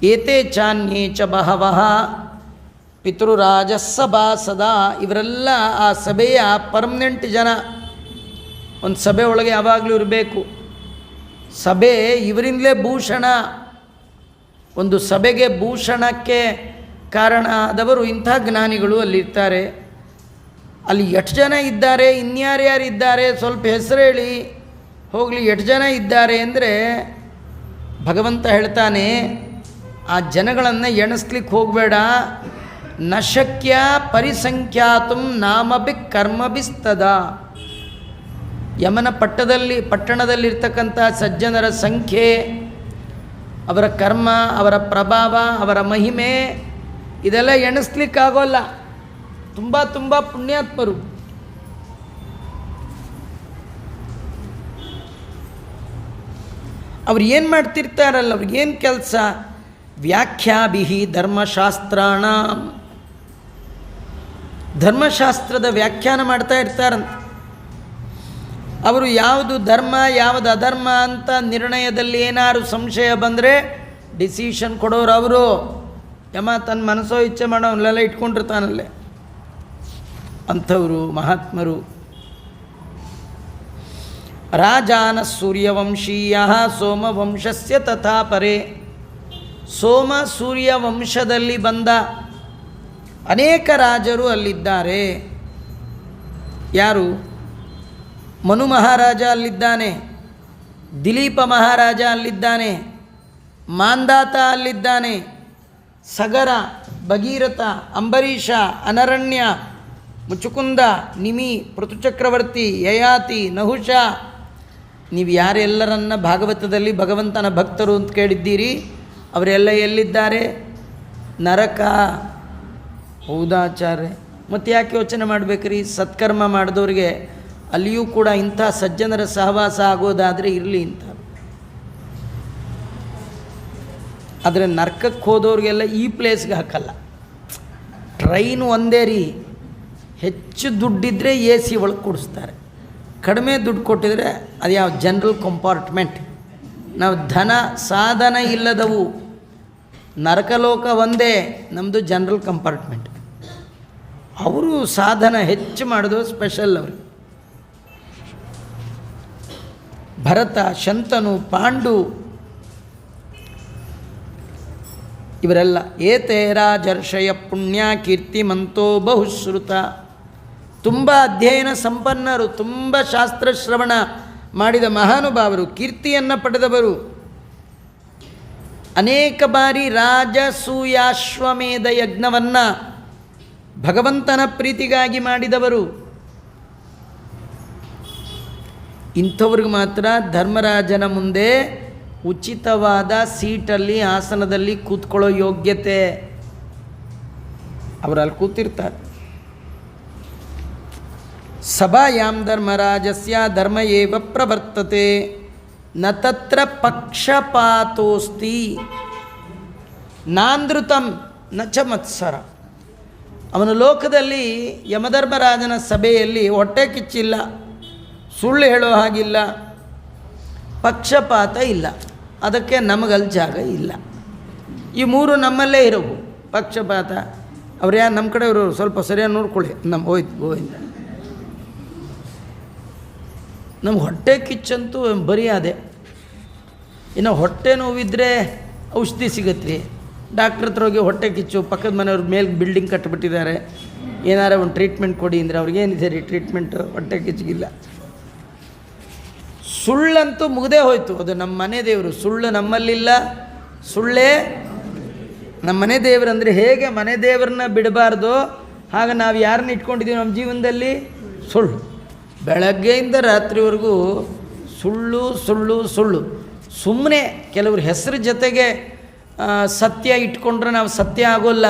ಏತೇ ಚಾನ್ಯೇ ಚ ಬಹವಃ ಪಿತೃರಾಜಸಭಾಸದಾ. ಇವರೆಲ್ಲ ಆ ಸಭೆಯ ಪರ್ಮನೆಂಟ್ ಜನ. ಒಂದು ಸಭೆ ಒಳಗೆ ಯಾವಾಗಲೂ ಇರಬೇಕು. ಸಭೆ ಇವರಿಂದಲೇ ಭೂಷಣ. ಒಂದು ಸಭೆಗೆ ಭೂಷಣಕ್ಕೆ ಕಾರಣ ಆದವರು ಇಂಥ ಜ್ಞಾನಿಗಳು ಅಲ್ಲಿರ್ತಾರೆ. ಅಲ್ಲಿ ಎಷ್ಟು ಜನ ಇದ್ದಾರೆ, ಇನ್ಯಾರ್ಯಾರಿದ್ದಾರೆ ಸ್ವಲ್ಪ ಹೆಸರು ಹೇಳಿ ಹೋಗಲಿ. ಎಷ್ಟು ಜನ ಇದ್ದಾರೆ ಅಂದರೆ ಭಗವಂತ ಹೇಳ್ತಾನೆ, ಆ ಜನಗಳನ್ನು ಎಣಿಸ್ಲಿಕ್ಕೆ ಹೋಗಬೇಡ. ನ ಶಕ್ಯ ಪರಿಸಂಖ್ಯಾತುಂ ನಾಮಭಿ ಕರ್ಮಭಿಸ್ತದ. ಯಮನ ಪಟ್ಟಣದಲ್ಲಿರ್ತಕ್ಕಂಥ ಸಜ್ಜನರ ಸಂಖ್ಯೆ, ಅವರ ಕರ್ಮ, ಅವರ ಪ್ರಭಾವ, ಅವರ ಮಹಿಮೆ ಇದೆಲ್ಲ ಎಣಿಸ್ಲಿಕ್ಕಾಗೋಲ್ಲ. ತುಂಬ ತುಂಬ ಪುಣ್ಯಾತ್ಮರು. ಅವ್ರು ಏನು ಮಾಡ್ತಿರ್ತಾರಲ್ಲ, ಅವ್ರಿಗೇನು ಕೆಲಸ? ವ್ಯಾಖ್ಯಾಭಿಹಿ ಧರ್ಮಶಾಸ್ತ್ರಾಣ. ಧರ್ಮಶಾಸ್ತ್ರದ ವ್ಯಾಖ್ಯಾನ ಮಾಡ್ತಾ ಇರ್ತಾರಂತೆ. ಅವರು ಯಾವುದು ಧರ್ಮ ಯಾವುದು ಅಧರ್ಮ ಅಂತ ನಿರ್ಣಯದಲ್ಲಿ ಏನಾದ್ರು ಸಂಶಯ ಬಂದರೆ ಡಿಸಿಷನ್ ಕೊಡೋರು ಅವರು. ಯಮ ತನ್ನ ಮನಸ್ಸೋ ಇಚ್ಛೆ ಮಾಡೋವನ್ನೆಲ್ಲ ಇಟ್ಕೊಂಡಿರ್ತಾನಲ್ಲೇ. ಅಂಥವರು ಮಹಾತ್ಮರು. ರಾಜಾನ ಸೂರ್ಯವಂಶೀಯ ಸೋಮವಂಶಸ್ಯ ತಥಾ ಪರೇ. ಸೋಮ ಸೂರ್ಯ ವಂಶದಲ್ಲಿ ಬಂದ ಅನೇಕ ರಾಜರು ಅಲ್ಲಿದ್ದಾರೆ. ಯಾರು? ಮನು ಮಹಾರಾಜ ಅಲ್ಲಿದ್ದಾನೆ, ದಿಲೀಪ ಮಹಾರಾಜ ಅಲ್ಲಿದ್ದಾನೆ, ಮಾಂದಾತ ಅಲ್ಲಿದ್ದಾನೆ, ಸಗರ, ಭಗೀರಥ, ಅಂಬರೀಷ, ಅನರಣ್ಯ, ಮುಚುಕುಂದ, ನಿಮಿ, ಪೃಥುಚಕ್ರವರ್ತಿ, ಯಯಾತಿ, ನಹುಷ. ನೀವು ಯಾರೆಲ್ಲರನ್ನ ಭಾಗವತದಲ್ಲಿ ಭಗವಂತನ ಭಕ್ತರು ಅಂತ ಕೇಳಿದ್ದೀರಿ ಅವರೆಲ್ಲ ಎಲ್ಲಿದ್ದಾರೆ? ನರಕ. ಹೌದಾಚಾರ್ಯ, ಮತ್ತು ಯಾಕೆ ಯೋಚನೆ ಮಾಡಬೇಕ್ರಿ? ಸತ್ಕರ್ಮ ಮಾಡಿದವ್ರಿಗೆ ಅಲ್ಲಿಯೂ ಕೂಡ ಇಂಥ ಸಜ್ಜನರ ಸಹವಾಸ ಆಗೋದಾದರೆ ಇರಲಿ. ಇಂಥ ಆದರೆ ನರ್ಕಕ್ಕೆ ಹೋದವ್ರಿಗೆಲ್ಲ ಈ ಪ್ಲೇಸ್ಗೆ ಹಾಕಲ್ಲ. ಟ್ರೈನ್ ಒಂದೇ ರೀ, ಹೆಚ್ಚು ದುಡ್ಡಿದ್ದರೆ ಎ ಸಿ ಒಳಗೆ ಕೂಡಿಸ್ತಾರೆ, ಕಡಿಮೆ ದುಡ್ಡು ಕೊಟ್ಟಿದ್ರೆ ಅದು ಯಾವ ಜನರಲ್ ಕಂಪಾರ್ಟ್ಮೆಂಟ್. ನಾವು ಧನ ಸಾಧನ ಇಲ್ಲದವು, ನರಕಲೋಕ ಒಂದೇ, ನಮ್ಮದು ಜನರಲ್ ಕಂಪಾರ್ಟ್ಮೆಂಟ್. ಅವರು ಸಾಧನ ಹೆಚ್ಚು ಮಾಡೋದು ಸ್ಪೆಷಲ್ ಅವರು. ಭರತ, ಶಂತನು, ಪಾಂಡು ಇವರೆಲ್ಲ ಏತೇ ರಾಜರ್ಷಯ ಪುಣ್ಯ ಕೀರ್ತಿಮಂತೋ ಬಹುಶ್ರುತ. ತುಂಬ ಅಧ್ಯಯನ ಸಂಪನ್ನರು, ತುಂಬ ಶಾಸ್ತ್ರಶ್ರವಣ ಮಾಡಿದ ಮಹಾನುಭಾವರು, ಕೀರ್ತಿಯನ್ನು ಪಡೆದವರು, ಅನೇಕ ಬಾರಿ ರಾಜಸೂಯಾಶ್ವಮೇಧ ಯಜ್ಞವನ್ನು ಭಗವಂತನ ಪ್ರೀತಿಗಾಗಿ ಮಾಡಿದವರು. ಇಂಥವ್ರಿಗೆ ಮಾತ್ರ ಧರ್ಮರಾಜನ ಮುಂದೆ ಉಚಿತವಾದ ಸೀಟಲ್ಲಿ ಆಸನದಲ್ಲಿ ಕೂತ್ಕೊಳ್ಳೋ ಯೋಗ್ಯತೆ. ಅವರಲ್ಲಿ ಕೂತಿರ್ತಾರೆ. ಸಭಾಯಾಂ ಧರ್ಮರಾಜಸ್ಯ ಧರ್ಮ ಏವ ಪ್ರವರ್ತತೆ ನ ತತ್ರ ಪಕ್ಷಪಾತೋಸ್ತಿ ನಾನೃತಂ ನ ಚ ಮತ್ಸರ. ಅವನ ಲೋಕದಲ್ಲಿ ಯಮಧರ್ಮರಾಜನ ಸಭೆಯಲ್ಲಿ ಹೊಟ್ಟೆ ಕಿಚ್ಚಿಲ್ಲ, ಸುಳ್ಳು ಹೇಳೋ ಹಾಗಿಲ್ಲ, ಪಕ್ಷಪಾತ ಇಲ್ಲ. ಅದಕ್ಕೆ ನಮಗಲ್ಲಿ ಜಾಗ ಇಲ್ಲ. ಈ ಮೂರು ನಮ್ಮಲ್ಲೇ ಇರೋವು. ಪಕ್ಷಪಾತ ಅವ್ರು ಯಾರು ನಮ್ಮ ಕಡೆ ಇರೋರು ಸ್ವಲ್ಪ ಸರಿಯಾಗಿ ನೋಡ್ಕೊಳ್ಳಿ. ಹೋಯ್ತು ಗೋವಿಂದ. ನಮ್ಗೆ ಹೊಟ್ಟೆ ಕಿಚ್ಚಂತೂ ಬರೀ ಅದೇ. ಇನ್ನು ಹೊಟ್ಟೆ ನೋವಿದ್ದರೆ ಔಷಧಿ ಸಿಗತ್ತೆ. ಡಾಕ್ಟ್ರ್ ಹತ್ರ ಹೋಗಿ ಹೊಟ್ಟೆ ಕಿಚ್ಚು, ಪಕ್ಕದ ಮನೆಯವ್ರ ಮೇಲೆ ಬಿಲ್ಡಿಂಗ್ ಕಟ್ಟಿಬಿಟ್ಟಿದ್ದಾರೆ, ಏನಾರ ಒಂದು ಟ್ರೀಟ್ಮೆಂಟ್ ಕೊಡಿ ಅಂದರೆ ಅವ್ರಿಗೇನಿದೆ ರೀ ಟ್ರೀಟ್ಮೆಂಟು, ಹೊಟ್ಟೆ ಕಿಚ್ಚಿಗಿಲ್ಲ. ಸುಳ್ಳಂತೂ ಮುಗದೇ ಹೋಯ್ತು. ಅದು ನಮ್ಮ ಮನೆ ದೇವರು. ಸುಳ್ಳು ನಮ್ಮಲ್ಲಿಲ್ಲ, ಸುಳ್ಳೇ ನಮ್ಮ ಮನೆ ದೇವರು. ಅಂದರೆ ಹೇಗೆ ಮನೆ ದೇವರನ್ನ ಬಿಡಬಾರ್ದು, ಆಗ ನಾವು ಯಾರನ್ನ ಇಟ್ಕೊಂಡಿದ್ದೀವಿ ನಮ್ಮ ಜೀವನದಲ್ಲಿ? ಸುಳ್ಳು. ಬೆಳಗ್ಗೆಯಿಂದ ರಾತ್ರಿವರೆಗೂ ಸುಳ್ಳು ಸುಳ್ಳು ಸುಳ್ಳು. ಸುಮ್ಮನೆ ಕೆಲವ್ರ ಹೆಸರು ಜೊತೆಗೆ ಸತ್ಯ ಇಟ್ಕೊಂಡ್ರೆ ನಾವು ಸತ್ಯ ಆಗೋಲ್ಲ.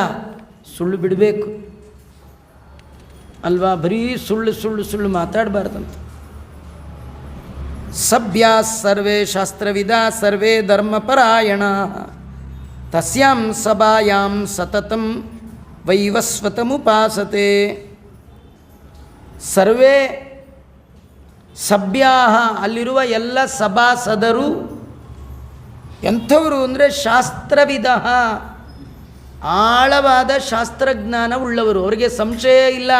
ಸುಳ್ಳು ಬಿಡಬೇಕು ಅಲ್ವಾ? ಬರೀ ಸುಳ್ಳು ಸುಳ್ಳು ಸುಳ್ಳು ಮಾತಾಡಬಾರ್ದಂತ. ಸಭ್ಯಾ ಸರ್ವೇ ಶಾಸ್ತ್ರವಿದ ಸರ್ವೇ ಧರ್ಮಪರಾಯಣ ತಸ್ಯಾಂ ಸಭಾಯಾಂ ಸತತಂ ವೈವಸ್ವತಮುಪಾಸತೆ. ಸರ್ವೇ ಸಭ್ಯಾ, ಅಲ್ಲಿರುವ ಎಲ್ಲ ಸಭಾಸದರು ಎಂಥವರು ಅಂದರೆ ಶಾಸ್ತ್ರವಿದ, ಆಳವಾದ ಶಾಸ್ತ್ರಜ್ಞಾನ ಉಳ್ಳವರು. ಅವರಿಗೆ ಸಂಶಯ ಇಲ್ಲ,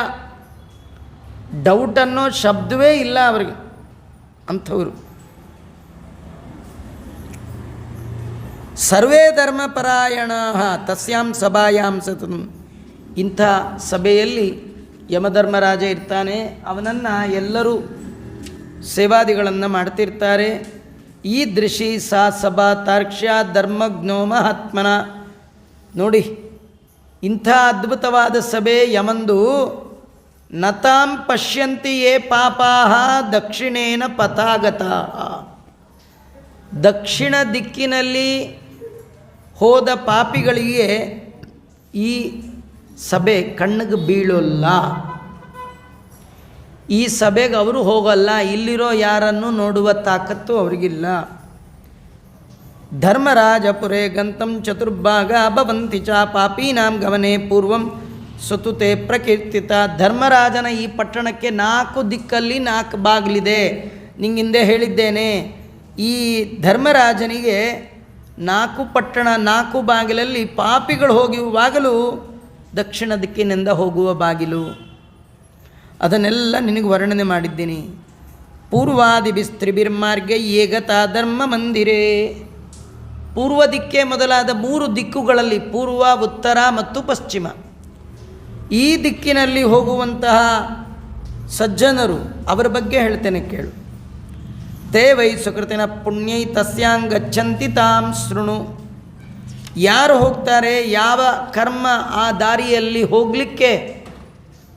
ಡೌಟ್ ಅನ್ನೋ ಶಬ್ದವೇ ಇಲ್ಲ ಅವರಿಗೆ. ಅಂಥವರು ಸರ್ವೇ ಧರ್ಮಪರಾಯಣ ತಸ್ಯಾಂ ಸಭಾಯಾಂ ಸತತಂ. ಇಂಥ ಸಭೆಯಲ್ಲಿ ಯಮಧರ್ಮರಾಜ ಇರ್ತಾನೆ. ಅವನನ್ನು ಎಲ್ಲರೂ ಸೇವಾದಿಗಳನ್ನು ಮಾಡ್ತಿರ್ತಾರೆ. ಈ ದೃಶಿ ಸಾ ಸಭಾ ತಾರ್ಕ್ಷ್ಯ ಧರ್ಮಜ್ಞೋ ಮಹಾತ್ಮನ. ನೋಡಿ, ಇಂಥ ಅದ್ಭುತವಾದ ಸಭೆ ಯಮಂದು. ನತಾಂ ಪಶ್ಯಂತಿ ಯೇ ಪಾಪಾಹ ದಕ್ಷಿಣೇನ ಪಥಾಗತಾಃ. ದಕ್ಷಿಣ ದಿಕ್ಕಿನಲ್ಲಿ ಹೋದ ಪಾಪಿಗಳಿಗೆ ಈ ಸಭೆ ಕಣ್ಣಿಗೆ ಬೀಳೋಲ್ಲ. ಈ ಸಭೆಗೆ ಅವರು ಹೋಗಲ್ಲ. ಇಲ್ಲಿರೋ ಯಾರನ್ನು ನೋಡುವ ತಾಕತ್ತು ಅವರಿಗಿಲ್ಲ. ಧರ್ಮರಾಜಪುರೇ ಗಂತಂ ಚತುರ್ಭಾಗ ಭವಂತಿ ಚ ಪಾಪೀನಾಂ ಗಮನೆ ಪೂರ್ವಂ ಸುತುತೆ ಪ್ರಕೀರ್ತಿತ. ಧರ್ಮರಾಜನ ಈ ಪಟ್ಟಣಕ್ಕೆ 4 ದಿಕ್ಕಲ್ಲಿ 4 ಬಾಗಿಲಿದೆ. ನಿಂಗಿಂದೆ ಹೇಳಿದ್ದೇನೆ, ಈ ಧರ್ಮರಾಜನಿಗೆ 4 ಪಟ್ಟಣ, 4 ಬಾಗಿಲಲ್ಲಿ ಪಾಪಿಗಳು ಹೋಗುವ ಬಾಗಿಲು ದಕ್ಷಿಣ ದಿಕ್ಕಿನಿಂದ ಹೋಗುವ ಬಾಗಿಲು. ಅದನ್ನೆಲ್ಲ ನಿನಗೆ ವರ್ಣನೆ ಮಾಡಿದ್ದೀನಿ. ಪೂರ್ವಾದಿಭಿಸ್ತ್ರಿಭಿರ್ಮಾರ್ಗೈ ಏಗತಾ ಧರ್ಮ ಮಂದಿರೇ. ಪೂರ್ವ ದಿಕ್ಕೇ ಮೊದಲಾದ 3 ದಿಕ್ಕುಗಳಲ್ಲಿ, ಪೂರ್ವ, ಉತ್ತರ ಮತ್ತು ಪಶ್ಚಿಮ, ಈ ದಿಕ್ಕಿನಲ್ಲಿ ಹೋಗುವಂತಹ ಸಜ್ಜನರು, ಅವರ ಬಗ್ಗೆ ಹೇಳ್ತೇನೆ ಕೇಳು. ತೇ ವೈ ಸುಕೃತಿನ ಪುಣ್ಯೈ ತಸ್ಯಾಂಗಚ್ಚಂತಿ ತಾಂ ಶೃಣು. ಯಾರು ಹೋಗ್ತಾರೆ, ಯಾವ ಕರ್ಮ ಆ ದಾರಿಯಲ್ಲಿ ಹೋಗಲಿಕ್ಕೆ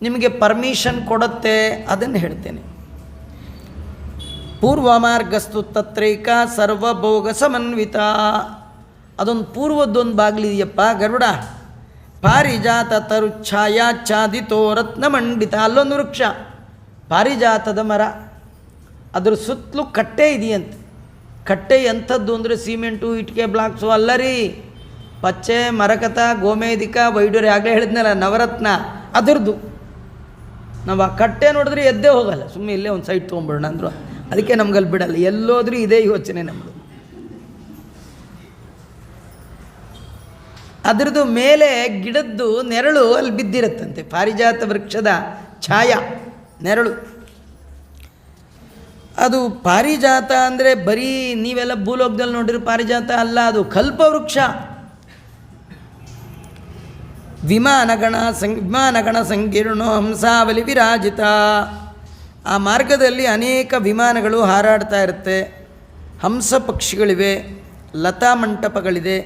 ನಿಮಗೆ ಪರ್ಮಿಷನ್ ಕೊಡುತ್ತೆ, ಅದನ್ನು ಹೇಳ್ತೇನೆ. ಪೂರ್ವ ಮಾರ್ಗಸ್ತು ತತ್ರೈಕ ಸರ್ವಭೋಗ ಸಮನ್ವಿತ. ಅದೊಂದು ಪೂರ್ವದ್ದೊಂದು ಬಾಗಿಲಿದೆಯಪ್ಪ ಗರುಡ. ಪಾರಿಜಾತ ತರುಚ್ಛಾಯಾಚ್ಛಾದಿತೋ ರತ್ನಮಂಡಿತ. ಅಲ್ಲೊಂದು ವೃಕ್ಷ, ಪಾರಿಜಾತದ ಮರ, ಅದ್ರ ಸುತ್ತಲೂ ಕಟ್ಟೆ ಇದೆಯಂತೆ. ಕಟ್ಟೆ ಎಂಥದ್ದು ಅಂದರೆ ಸಿಮೆಂಟು ಇಟ್ಟಿಗೆ ಬ್ಲಾಕ್ಸು ಅಲ್ಲ ರೀ, ಪಚ್ಚೆ, ಮರಕತ, ಗೋಮೇಧಿಕ, ವೈಡೂರ್ಯ, ಆಗಲೇ ಹೇಳಿದ್ನಲ್ಲ ನವರತ್ನ, ಅದರದ್ದು ನಾವು ಆ ಕಟ್ಟೆ ನೋಡಿದ್ರೆ ಎದ್ದೇ ಹೋಗಲ್ಲ, ಸುಮ್ಮನೆ ಇಲ್ಲೇ ಒಂದು ಸೈಟ್ ತೊಗೊಂಬಿಡೋಣ ಅಂದರು. ಅದಕ್ಕೆ ನಮ್ಗಲ್ಲಿ ಬಿಡಲ್ಲ, ಎಲ್ಲೋದ್ರೂ ಇದೇ ಯೋಚನೆ ನಮ್ಮದು. ಅದರದ್ದು ಮೇಲೆ ಗಿಡದ್ದು ನೆರಳು ಅಲ್ಲಿ ಬಿದ್ದಿರುತ್ತಂತೆ, ಪಾರಿಜಾತ ವೃಕ್ಷದ ಛಾಯಾ ನೆರಳು. ಅದು ಪಾರಿಜಾತ ಅಂದರೆ ಬರೀ ನೀವೆಲ್ಲ ಭೂಲೋಕದಲ್ಲಿ ನೋಡಿರೋ ಪಾರಿಜಾತ ಅಲ್ಲ, ಅದು ಕಲ್ಪವೃಕ್ಷ. ವಿಮಾನಗಣ ಸಂಕೀರ್ಣೋ ಹಂಸಾವಲಿ ವಿರಾಜಿತ. ಆ ಮಾರ್ಗದಲ್ಲಿ ಅನೇಕ ವಿಮಾನಗಳು ಹಾರಾಡ್ತಾ ಇರುತ್ತೆ, ಹಂಸ ಪಕ್ಷಿಗಳಿವೆ, ಲತಾ ಮಂಟಪಗಳಿದೆ.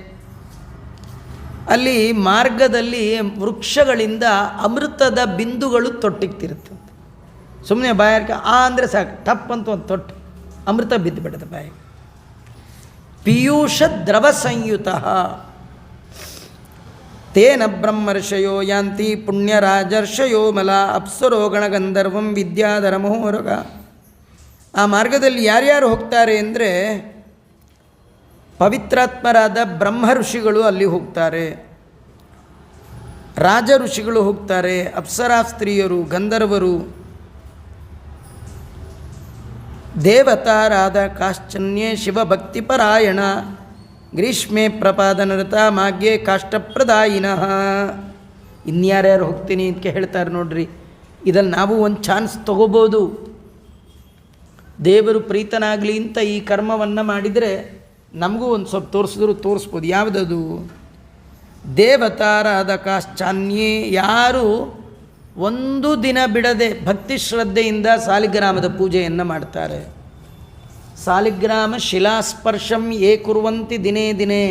ಅಲ್ಲಿ ಮಾರ್ಗದಲ್ಲಿ ವೃಕ್ಷಗಳಿಂದ ಅಮೃತದ ಬಿಂದುಗಳು ತೊಟ್ಟಿಗ್ತಿರುತ್ತೆ. ಸುಮ್ಮನೆ ಬಾಯಾರಿಕೆ ಅಂದರೆ ಸಾಕು, ಟಪ್ ಅಂತ ಒಂದು ತೊಟ್ಟು ಅಮೃತ ಬಿದ್ದು ಬಿಡುತ್ತೆ ಬಾಯಿಗೆ. ಪೀಯೂಷ ದ್ರವ ಸಂಯುತ ತೇನ ಬ್ರಹ್ಮರ್ಷಯೋ ಯಾಂತಿ ಪುಣ್ಯರಾಜರ್ಷಯೋ ಮಲ ಅಪ್ಸರೋ ಗಣಗಂಧರ್ವಂ ವಿದ್ಯಾಧರ ಮಹೋರಗ. ಆ ಮಾರ್ಗದಲ್ಲಿ ಯಾರ್ಯಾರು ಹೋಗ್ತಾರೆ ಅಂದರೆ ಪವಿತ್ರಾತ್ಮರಾದ ಬ್ರಹ್ಮ ಋಷಿಗಳು ಅಲ್ಲಿ ಹೋಗ್ತಾರೆ, ರಾಜ ಋಷಿಗಳು ಹೋಗ್ತಾರೆ, ಅಪ್ಸರಾ ಸ್ತ್ರೀಯರು, ಗಂಧರ್ವರು, ದೇವತಾರಾದ ಕಾಶ್ಚನ್ಯೇ ಶಿವಭಕ್ತಿಪರಾಯಣ ಗ್ರೀಷ್ಮೆ ಪ್ರಪಾದನರತ ಮಾಗ್ಯೆ ಕಾಷ್ಟಪ್ರದಾಯಿನಃ. ಇನ್ಯಾರ್ಯಾರು ಹೋಗ್ತೀನಿ ಅಂತ ಹೇಳ್ತಾರೆ ನೋಡ್ರಿ. ಇದನ್ನು ನಾವು ಒಂದು ಚಾನ್ಸ್ ತಗೋಬೋದು. ದೇವರು ಪ್ರೀತನಾಗಲಿ ಅಂತ ಈ ಕರ್ಮವನ್ನು ಮಾಡಿದರೆ ನಮಗೂ ಒಂದು ಸ್ವಲ್ಪ ತೋರಿಸ್ಬೋದು. ಯಾವುದದು? ದೇವತಾರಾದ ಕಾಶ್ಚಾನ್ಯೇ, ಯಾರು ಒಂದು ದಿನ ಬಿಡದೆ ಭಕ್ತಿ ಶ್ರದ್ಧೆಯಿಂದ ಸಾಲಿಗ್ರಾಮದ ಪೂಜೆಯನ್ನು ಮಾಡ್ತಾರೆ. ಸಾಲಿಗ್ರಾಮ ಶಿಲಾಸ್ಪರ್ಶಂ ಯೇ ಕುರ್ವಂತಿ ದಿನೇ ದಿನೇ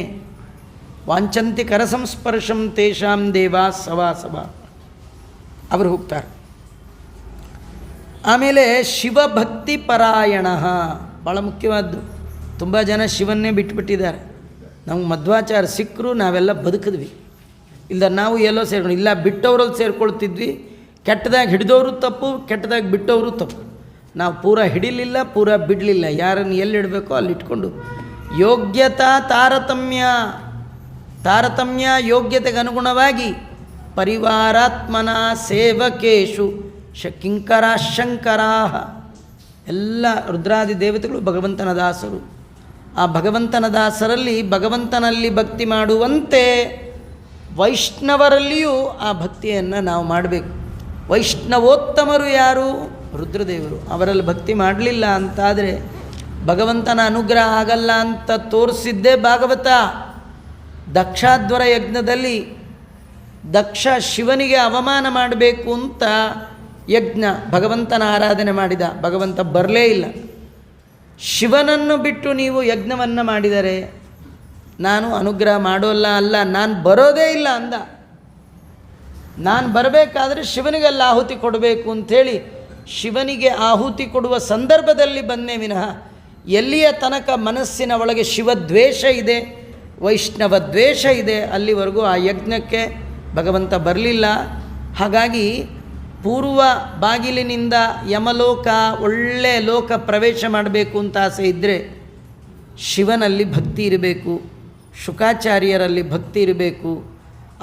ವಾಂಛಂತಿ ಕರಸಂಸ್ಪರ್ಶಂ ತೇಷಾಂ ದೇವಾ ಸವಾಸವ, ಅವರು ಹೋಗ್ತಾರೆ. ಆಮೇಲೆ ಶಿವಭಕ್ತಿ ಪರಾಯಣ, ಭಾಳ ಮುಖ್ಯವಾದ್ದು. ತುಂಬ ಜನ ಶಿವನ್ನೇ ಬಿಟ್ಟುಬಿಟ್ಟಿದ್ದಾರೆ. ನಮ್ಗೆ ಮಧ್ವಾಚಾರ ಸಿಕ್ಕರು ನಾವೆಲ್ಲ ಬದುಕಿದ್ವಿ, ಇಲ್ಲ ನಾವು ಎಲ್ಲೋ ಸೇರ್ಕೊಂಡು, ಇಲ್ಲ ಬಿಟ್ಟವ್ರಲ್ಲಿ ಸೇರ್ಕೊಳ್ತಿದ್ವಿ. ಕೆಟ್ಟದಾಗಿ ಹಿಡಿದವರು ತಪ್ಪು, ಕೆಟ್ಟದಾಗಿ ಬಿಟ್ಟವರು ತಪ್ಪು. ನಾವು ಪೂರ ಹಿಡಿಲಿಲ್ಲ, ಪೂರ ಬಿಡಲಿಲ್ಲ. ಯಾರನ್ನು ಎಲ್ಲಿಡಬೇಕೋ ಅಲ್ಲಿ ಇಟ್ಕೊಂಡು ಯೋಗ್ಯತಾ ತಾರತಮ್ಯ ಯೋಗ್ಯತೆಗೆ ಅನುಗುಣವಾಗಿ ಪರಿವಾರಾತ್ಮನ ಸೇವಕೇಶು ಕಿಂಕರಾಶಂಕರಾ. ಎಲ್ಲ ರುದ್ರಾದಿ ದೇವತೆಗಳು ಭಗವಂತನ ದಾಸರು. ಆ ಭಗವಂತನ ದಾಸರಲ್ಲಿ ಭಗವಂತನಲ್ಲಿ ಭಕ್ತಿ ಮಾಡುವಂತೆ ವೈಷ್ಣವರಲ್ಲಿಯೂ ಆ ಭಕ್ತಿಯನ್ನು ನಾವು ಮಾಡಬೇಕು. ವೈಷ್ಣವೋತ್ತಮರು ಯಾರು? ರುದ್ರದೇವರು. ಅವರಲ್ಲಿ ಭಕ್ತಿ ಮಾಡಲಿಲ್ಲ ಅಂತಾದರೆ ಭಗವಂತನ ಅನುಗ್ರಹ ಆಗಲ್ಲ ಅಂತ ತೋರಿಸಿದ್ದೇ ಭಾಗವತ. ದಕ್ಷಾಧ್ವರ ಯಜ್ಞದಲ್ಲಿ ದಕ್ಷ ಶಿವನಿಗೆ ಅವಮಾನ ಮಾಡಬೇಕು ಅಂತ ಯಜ್ಞ, ಭಗವಂತನ ಆರಾಧನೆ ಮಾಡಿದ. ಭಗವಂತ ಬರಲೇ ಇಲ್ಲ. ಶಿವನನ್ನು ಬಿಟ್ಟು ನೀವು ಯಜ್ಞವನ್ನು ಮಾಡಿದರೆ ನಾನು ಅನುಗ್ರಹ ಮಾಡೋಲ್ಲ, ಅಲ್ಲ ನಾನು ಬರೋದೇ ಇಲ್ಲ ಅಂದ. ನಾನು ಬರಬೇಕಾದ್ರೆ ಶಿವನಿಗೆಲ್ಲ ಆಹುತಿ ಕೊಡಬೇಕು ಅಂಥೇಳಿ ಶಿವನಿಗೆ ಆಹುತಿ ಕೊಡುವ ಸಂದರ್ಭದಲ್ಲಿ ಬಂದೇ ವಿನಃ ಎಲ್ಲಿಯ ತನಕ ಮನಸ್ಸಿನ ಒಳಗೆ ಶಿವದ್ವೇಷ ಇದೆ, ವೈಷ್ಣವ ದ್ವೇಷ ಇದೆ, ಅಲ್ಲಿವರೆಗೂ ಆ ಯಜ್ಞಕ್ಕೆ ಭಗವಂತ ಬರಲಿಲ್ಲ. ಹಾಗಾಗಿ ಪೂರ್ವ ಬಾಗಿಲಿನಿಂದ ಯಮಲೋಕ, ಒಳ್ಳೆಯ ಲೋಕ ಪ್ರವೇಶ ಮಾಡಬೇಕು ಅಂತ ಆಸೆ ಇದ್ದರೆ ಶಿವನಲ್ಲಿ ಭಕ್ತಿ ಇರಬೇಕು, ಶುಕಾಚಾರ್ಯರಲ್ಲಿ ಭಕ್ತಿ ಇರಬೇಕು,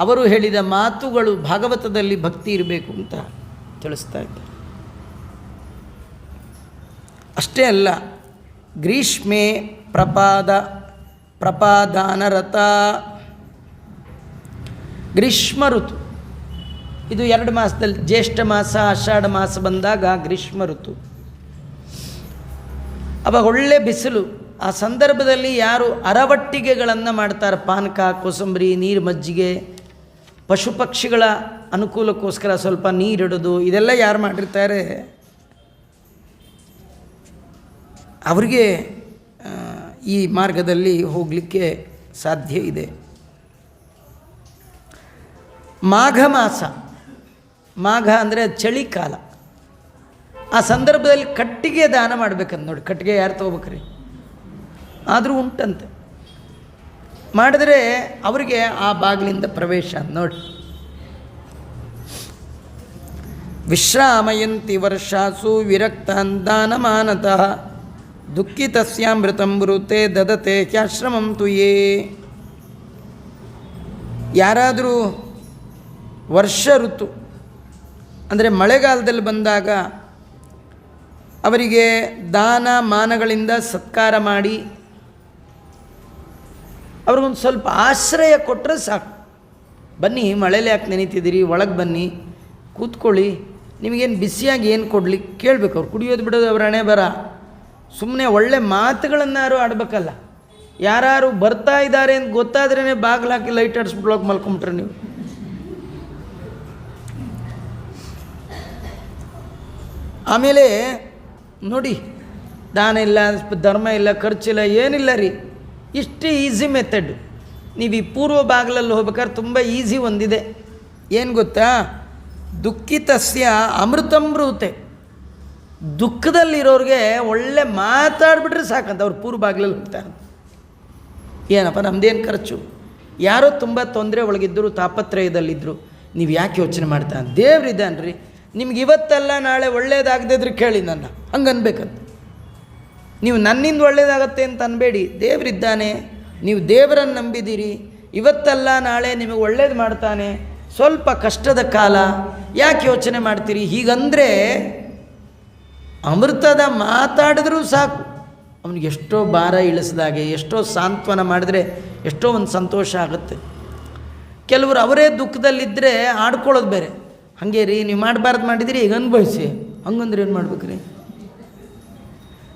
ಅವರು ಹೇಳಿದ ಮಾತುಗಳು ಭಾಗವತದಲ್ಲಿ ಭಕ್ತಿ ಇರಬೇಕು ಅಂತ ತಿಳಿಸ್ತಾ ಇದ್ದಾರೆ. ಅಷ್ಟೇ ಅಲ್ಲ, ಗ್ರೀಷ್ಮೆ ಪ್ರಪಾದಾನರತ, ಗ್ರೀಷ್ಮ ಋತು ಇದು 2 ಮಾಸದಲ್ಲಿ, ಜ್ಯೇಷ್ಠ ಮಾಸ ಆಷಾಢ ಮಾಸ ಬಂದಾಗ ಗ್ರೀಷ್ಮ ಋತು. ಅವಾಗ ಒಳ್ಳೆ ಬಿಸಿಲು. ಆ ಸಂದರ್ಭದಲ್ಲಿ ಯಾರು ಅರವಟ್ಟಿಗೆಗಳನ್ನು ಮಾಡ್ತಾರೆ, ಪಾನಕ, ಕೋಸಂಬರಿ, ನೀರು, ಮಜ್ಜಿಗೆ, ಪಶು ಪಕ್ಷಿಗಳ ಅನುಕೂಲಕ್ಕೋಸ್ಕರ ಸ್ವಲ್ಪ ನೀರಿಡೋದು, ಇದೆಲ್ಲ ಯಾರು ಮಾಡಿರ್ತಾರೆ ಅವರಿಗೆ ಈ ಮಾರ್ಗದಲ್ಲಿ ಹೋಗಲಿಕ್ಕೆ ಸಾಧ್ಯ ಇದೆ. ಮಾಘ ಮಾಸ, ಮಾಘ ಅಂದರೆ ಚಳಿಕಾಲ. ಆ ಸಂದರ್ಭದಲ್ಲಿ ಕಟ್ಟಿಗೆ ದಾನ ಮಾಡ್ಬೇಕಂತ ನೋಡಿ. ಕಟ್ಟಿಗೆ ಯಾರು ತೊಗೋಬೇಕ್ರಿ? ಆದರೂ ಉಂಟಂತೆ. ಮಾಡಿದ್ರೆ ಅವರಿಗೆ ಆ ಬಾಗಿಲಿಂದ ಪ್ರವೇಶ ನೋಡಿ. ವಿಶ್ರಾಮಯಂತಿ ವರ್ಷಾಸು ವಿರಕ್ತಾಂದಾನಮಾನತಃ ದುಃಖಿತಸ್ಯಾಮೃತಂ ಬ್ರೂತೆ ದದತೆ ಹ್ಯಾಶ್ರಮಂ ತುಯೇ. ಯಾರಾದರೂ ವರ್ಷ ಋತು ಅಂದರೆ ಮಳೆಗಾಲದಲ್ಲಿ ಬಂದಾಗ ಅವರಿಗೆ ದಾನ ಮಾನಗಳಿಂದ ಸತ್ಕಾರ ಮಾಡಿ ಅವ್ರಿಗೊಂದು ಸ್ವಲ್ಪ ಆಶ್ರಯ ಕೊಟ್ಟರೆ ಸಾಕು. ಬನ್ನಿ, ಮಳೇಲಿ ಯಾಕೆ ನೆನೀತಿದ್ದೀರಿ, ಒಳಗೆ ಬನ್ನಿ, ಕೂತ್ಕೊಳ್ಳಿ, ನಿಮಗೇನು ಬಿಸಿಯಾಗಿ ಏನು ಕೊಡಲಿ ಕೇಳಬೇಕು. ಅವ್ರು ಕುಡಿಯೋದು ಬಿಡೋದು ಅವ್ರ ಹಣೆ ಬರ. ಸುಮ್ಮನೆ ಒಳ್ಳೆ ಮಾತುಗಳನ್ನಾರು ಆಡಬೇಕಲ್ಲ. ಯಾರು ಬರ್ತಾ ಇದ್ದಾರೆ ಅಂತ ಗೊತ್ತಾದ್ರೇ ಬಾಗಿಲಾಕಿ ಲೈಟ್ ಆಡಿಸ್ಬಿಟ್ಲೋಗಿ ಮಲ್ಕೊಂಬಿಟ್ರೆ ನೀವು. ಆಮೇಲೆ ನೋಡಿ, ದಾನ ಇಲ್ಲ, ಧರ್ಮ ಇಲ್ಲ, ಖರ್ಚಿಲ್ಲ, ಏನಿಲ್ಲ ರೀ. ಇಷ್ಟು ಈಸಿ ಮೆಥಡ್. ನೀವು ಈ ಪೂರ್ವ ಬಾಗಿಲಲ್ಲಿ ಹೋಗ್ಬೇಕಾದ್ರೆ ತುಂಬ ಈಸಿ ಒಂದಿದೆ. ಏನು ಗೊತ್ತಾ? ದುಃಖಿತಸ್ಯ ಅಮೃತಮೃತೆ. ದುಃಖದಲ್ಲಿರೋರಿಗೆ ಒಳ್ಳೆ ಮಾತಾಡ್ಬಿಟ್ರೆ ಸಾಕಂತ ಅವ್ರು ಪೂರ್ವ ಬಾಗಿಲಲ್ಲಿ ಹೋಗ್ತಾರೆ. ಏನಪ್ಪ ನಮ್ಮದೇನು ಖರ್ಚು? ಯಾರೋ ತುಂಬ ತೊಂದರೆ ಒಳಗಿದ್ದರು, ತಾಪತ್ರಯದಲ್ಲಿದ್ದರು, ನೀವು ಯಾಕೆ ಯೋಚನೆ ಮಾಡ್ತಾ? ದೇವ್ರಿದ್ದಾನೆ ರೀ, ನಿಮ್ಗೆ ಇವತ್ತಲ್ಲ ನಾಳೆ ಒಳ್ಳೇದಾಗದಿದ್ರೆ ಕೇಳಿ ನನ್ನ, ಹಂಗೆ ಅನ್ಬೇಕಂತ. ನೀವು ನನ್ನಿಂದ ಒಳ್ಳೇದಾಗತ್ತೆ ಅಂತ ಅನ್ಬೇಡಿ. ದೇವರಿದ್ದಾನೆ, ನೀವು ದೇವರನ್ನು ನಂಬಿದ್ದೀರಿ, ಇವತ್ತಲ್ಲ ನಾಳೆ ನಿಮಗೆ ಒಳ್ಳೇದು ಮಾಡ್ತಾನೆ. ಸ್ವಲ್ಪ ಕಷ್ಟದ ಕಾಲ, ಯಾಕೆ ಯೋಚನೆ ಮಾಡ್ತೀರಿ? ಹೀಗಂದರೆ ಅಮೃತದ ಮಾತಾಡಿದ್ರೂ ಸಾಕು, ಅವನಿಗೆ ಎಷ್ಟೋ ಭಾರ ಇಳಿಸಿದಾಗೆ, ಎಷ್ಟೋ ಸಾಂತ್ವನ ಮಾಡಿದ್ರೆ ಎಷ್ಟೋ ಒಂದು ಸಂತೋಷ ಆಗುತ್ತೆ. ಕೆಲವರು ಅವರೇ ದುಃಖದಲ್ಲಿದ್ದರೆ ಆಡ್ಕೊಳ್ಳೋದು ಬೇರೆ. ಹಾಗೆ ರೀ, ನೀವು ಮಾಡಬಾರ್ದು ಮಾಡಿದಿರಿ, ಈಗ ಅನುಭವಿಸಿ. ಹಂಗಂದ್ರೆ ಏನು ಮಾಡ್ಬೇಕ್ರಿ?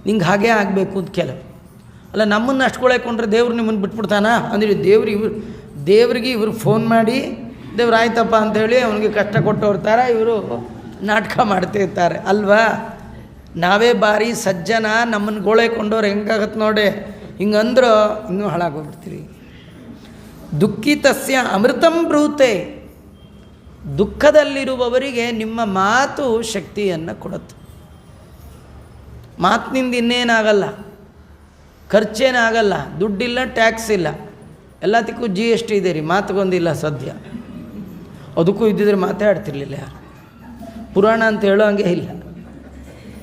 ನಿಂಗೆ ಹಾಗೇ ಆಗಬೇಕು ಅಂತ ಕೆಲವು. ಅಲ್ಲ, ನಮ್ಮನ್ನು ಅಷ್ಟುಕೊಳಕೊಂಡ್ರೆ ದೇವ್ರು ನಿಮ್ಮನ್ನು ಬಿಟ್ಬಿಡ್ತಾನ ಅಂದರೆ ದೇವ್ರಿಗೆ ಇವ್ರು ಫೋನ್ ಮಾಡಿ ದೇವ್ರು ಆಯ್ತಪ್ಪ ಅಂಥೇಳಿ ಅವನಿಗೆ ಕಷ್ಟ ಕೊಟ್ಟವ್ರ ಥರ ಇವರು ನಾಟಕ ಮಾಡ್ತಿರ್ತಾರೆ ಅಲ್ವಾ? ನಾವೇ ಬಾರಿ ಸಜ್ಜನ, ನಮ್ಮನ್ನು ಗೋಳೈಕೊಂಡವ್ರು ಹೆಂಗಾಗತ್ತೆ ನೋಡಿ. ಹಿಂಗಂದ್ರೆ ಇನ್ನೂ ಹಾಳಾಗೋಗ್ಬಿಡ್ತೀರಿ. ದುಃಖಿತಸ್ಯ ಅಮೃತಂ ಬ್ರೂತೆ. ದುಃಖದಲ್ಲಿರುವವರಿಗೆ ನಿಮ್ಮ ಮಾತು ಶಕ್ತಿಯನ್ನು ಕೊಡುತ್ತೆ. ಮಾತಿನಿಂದ ಇನ್ನೇನಾಗಲ್ಲ, ಖರ್ಚೇನಾಗಲ್ಲ, ದುಡ್ಡಿಲ್ಲ, ಟ್ಯಾಕ್ಸ್ ಇಲ್ಲ, ಎಲ್ಲದಕ್ಕೂ GST ಇದೆ ರೀ, ಮಾತುಗೊಂದಿಲ್ಲ ಸದ್ಯ. ಅದಕ್ಕೂ ಇದ್ದಿದ್ರೆ ಮಾತಾಡ್ತಿರ್ಲಿಲ್ಲ ಯಾರು. ಪುರಾಣ ಅಂತ ಹೇಳೋ ಹಂಗೆ ಇಲ್ಲ.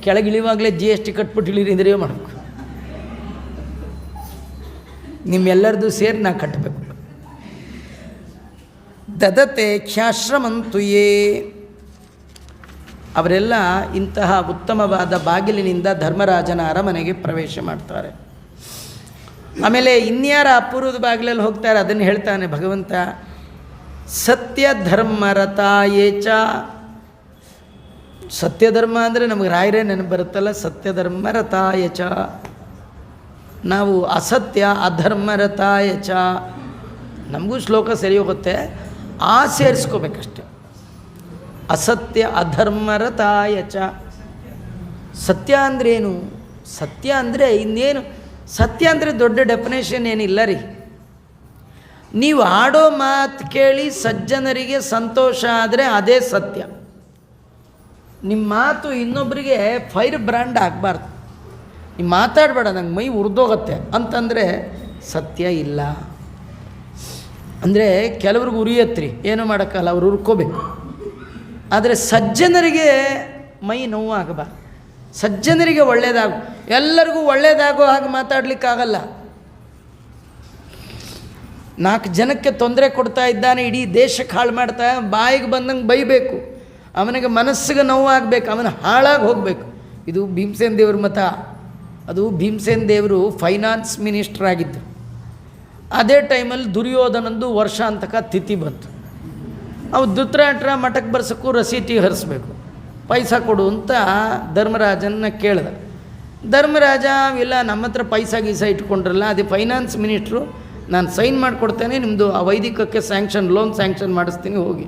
ಕೆಳಗಿಳಿವಾಗಲೇ GST ಕಟ್ಬಿಟ್ಟು ಇಳಿದ್ರೆ ಮಾಡಬೇಕು. ನಿಮ್ಮೆಲ್ಲರದು ಸೇರಿ ನಾ ಕಟ್ಟಬೇಕು. ದದತೆ ಖ್ಯಾಶ್ರಮಂತುಯೇ. ಅವರೆಲ್ಲ ಇಂತಹ ಉತ್ತಮವಾದ ಬಾಗಿಲಿನಿಂದ ಧರ್ಮರಾಜನ ಅರಮನೆಗೆ ಪ್ರವೇಶ ಮಾಡ್ತಾರೆ. ಆಮೇಲೆ ಇನ್ಯಾರ ಅಪೂರ್ವದ ಬಾಗಿಲಲ್ಲಿ ಹೋಗ್ತಾರೆ, ಅದನ್ನು ಹೇಳ್ತಾನೆ ಭಗವಂತ. ಸತ್ಯ ಧರ್ಮರತಾಯೇಚ. ಸತ್ಯಧರ್ಮ ಅಂದರೆ ನಮಗೆ ರಾಯರೇ ನೆನಪು ಬರುತ್ತಲ್ಲ, ಸತ್ಯಧರ್ಮರತಾಯಚ. ನಾವು ಅಸತ್ಯ ಅಧರ್ಮರತಾಯಚ, ನಮಗೂ ಶ್ಲೋಕ ಸರಿ ಹೋಗುತ್ತೆ, ಆ ಸೇರಿಸ್ಕೋಬೇಕಷ್ಟೆ. ಅಸತ್ಯ ಅಧರ್ಮರತಾಯಚ. ಸತ್ಯ ಅಂದ್ರೇನು? ಸತ್ಯ ಅಂದರೆ ಇನ್ನೇನು? ಸತ್ಯ ಅಂದರೆ ದೊಡ್ಡ ಡೆಫಿನೇಷನ್ ಏನಿಲ್ಲ ರೀ. ನೀವು ಆಡೋ ಮಾತು ಕೇಳಿ ಸಜ್ಜನರಿಗೆ ಸಂತೋಷ ಆದರೆ ಅದೇ ಸತ್ಯ. ನಿಮ್ಮ ಮಾತು ಇನ್ನೊಬ್ಬರಿಗೆ ಫೈರ್ ಬ್ರ್ಯಾಂಡ್ ಆಗಬಾರ್ದು. ನೀವು ಮಾತಾಡಬೇಡ, ನಂಗೆ ಮೈ ಉರಿದೋಗತ್ತೆ ಅಂತಂದರೆ ಸತ್ಯ ಇಲ್ಲ. ಅಂದರೆ ಕೆಲವ್ರಿಗೆ ಉರಿಯತ್ರಿ, ಏನೂ ಮಾಡೋಕ್ಕಲ್ಲ, ಅವ್ರು ಉರ್ಕೋಬೇಕು. ಆದರೆ ಸಜ್ಜನರಿಗೆ ಮೈ ನೋವು ಆಗಬಾರ್ದು. ಸಜ್ಜನರಿಗೆ ಒಳ್ಳೆಯದಾಗು, ಎಲ್ಲರಿಗೂ ಒಳ್ಳೆಯದಾಗೋ ಹಾಗೆ ಮಾತಾಡಲಿಕ್ಕಾಗಲ್ಲ. 4 ಜನಕ್ಕೆ ತೊಂದರೆ ಕೊಡ್ತಾ ಇದ್ದಾನೆ, ಇಡೀ ದೇಶಕ್ಕೆ ಹಾಳು ಮಾಡ್ತಾ, ಬಾಯಿಗೆ ಬಂದಂಗೆ ಬೈಬೇಕು, ಅವನಿಗೆ ಮನಸ್ಸಿಗೆ ನೋವಾಗಬೇಕು, ಅವನು ಹಾಳಾಗಿ ಹೋಗಬೇಕು. ಇದು ಭೀಮಸೇನ ದೇವ್ರ ಮತ. ಅದು ಭೀಮಸೇನ ದೇವರು ಫೈನಾನ್ಸ್ ಮಿನಿಸ್ಟರ್ ಆಗಿದ್ದು. ಅದೇ ಟೈಮಲ್ಲಿ ದುರ್ಯೋಧನಂದು ವರ್ಷಾಂತಕ ತಿಥಿ ಬಂತು. ಅವು ಧೃತರಾಷ್ಟ್ರ ಮಠಕ್ಕೆ ಬರ್ಸೋಕ್ಕೂ ರಸೀಟಿ ಹರಿಸ್ಬೇಕು, ಪೈಸಾ ಕೊಡು ಅಂತ ಧರ್ಮರಾಜನ ಕೇಳಿದ. ಧರ್ಮರಾಜ ಇಲ್ಲ, ನಮ್ಮ ಹತ್ರ ಪೈಸಾ ಗೀಸಾ ಇಟ್ಕೊಂಡ್ರಲ್ಲ, ಅದೇ ಫೈನಾನ್ಸ್ ಮಿನಿಸ್ಟ್ರು, ನಾನು ಸೈನ್ ಮಾಡಿಕೊಡ್ತೇನೆ, ನಿಮ್ಮದು ಆ ವೈದಿಕಕ್ಕೆ ಲೋನ್ ಸ್ಯಾಂಕ್ಷನ್ ಮಾಡಿಸ್ತೀನಿ, ಹೋಗಿ.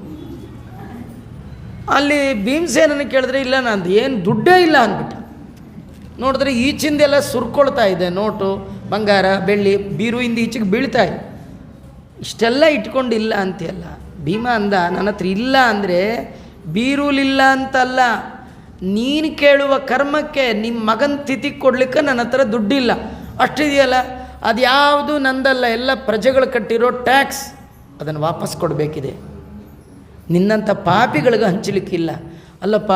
ಅಲ್ಲಿ ಭೀಮಸೇನನ್ನು ಕೇಳಿದ್ರೆ ಇಲ್ಲ, ನಂದು ಏನು ದುಡ್ಡೇ ಇಲ್ಲ ಅಂದ್ಬಿಟ್ಟ. ನೋಡಿದ್ರೆ ಈಚಿಂದೆಲ್ಲ ಸುರ್ಕೊಳ್ತಾ ಇದೆ, ನೋಟು, ಬಂಗಾರ, ಬೆಳ್ಳಿ, ಬೀರುವಿಂದ ಈಚೆಗೆ ಬೀಳ್ತಾ ಇದೆ. ಇಷ್ಟೆಲ್ಲ ಇಟ್ಕೊಂಡಿಲ್ಲ ಅಂತೆಲ್ಲ. ಭೀಮ ಅಂದ, ನನ್ನ ಹತ್ರ ಇಲ್ಲ ಅಂದರೆ ಬೀರೂಲಿಲ್ಲ ಅಂತಲ್ಲ, ನೀನು ಕೇಳುವ ಕರ್ಮಕ್ಕೆ ನಿಮ್ಮ ಮಗನ ತಿಥಿ ಕೊಡ್ಲಿಕ್ಕೆ ನನ್ನ ಹತ್ರ ದುಡ್ಡಿಲ್ಲ, ಅಷ್ಟಿದೆಯಲ್ಲ, ಅದು ಯಾವುದು ನಂದಲ್ಲ, ಎಲ್ಲ ಪ್ರಜೆಗಳು ಕಟ್ಟಿರೋ ಟ್ಯಾಕ್ಸ್, ಅದನ್ನು ವಾಪಸ್ ಕೊಡಬೇಕಿದೆ. ನಿನ್ನಂಥ ಪಾಪಿಗಳಿಗೆ ಹಂಚಲಿಕ್ಕಿಲ್ಲ. ಅಲ್ಲಪ್ಪ,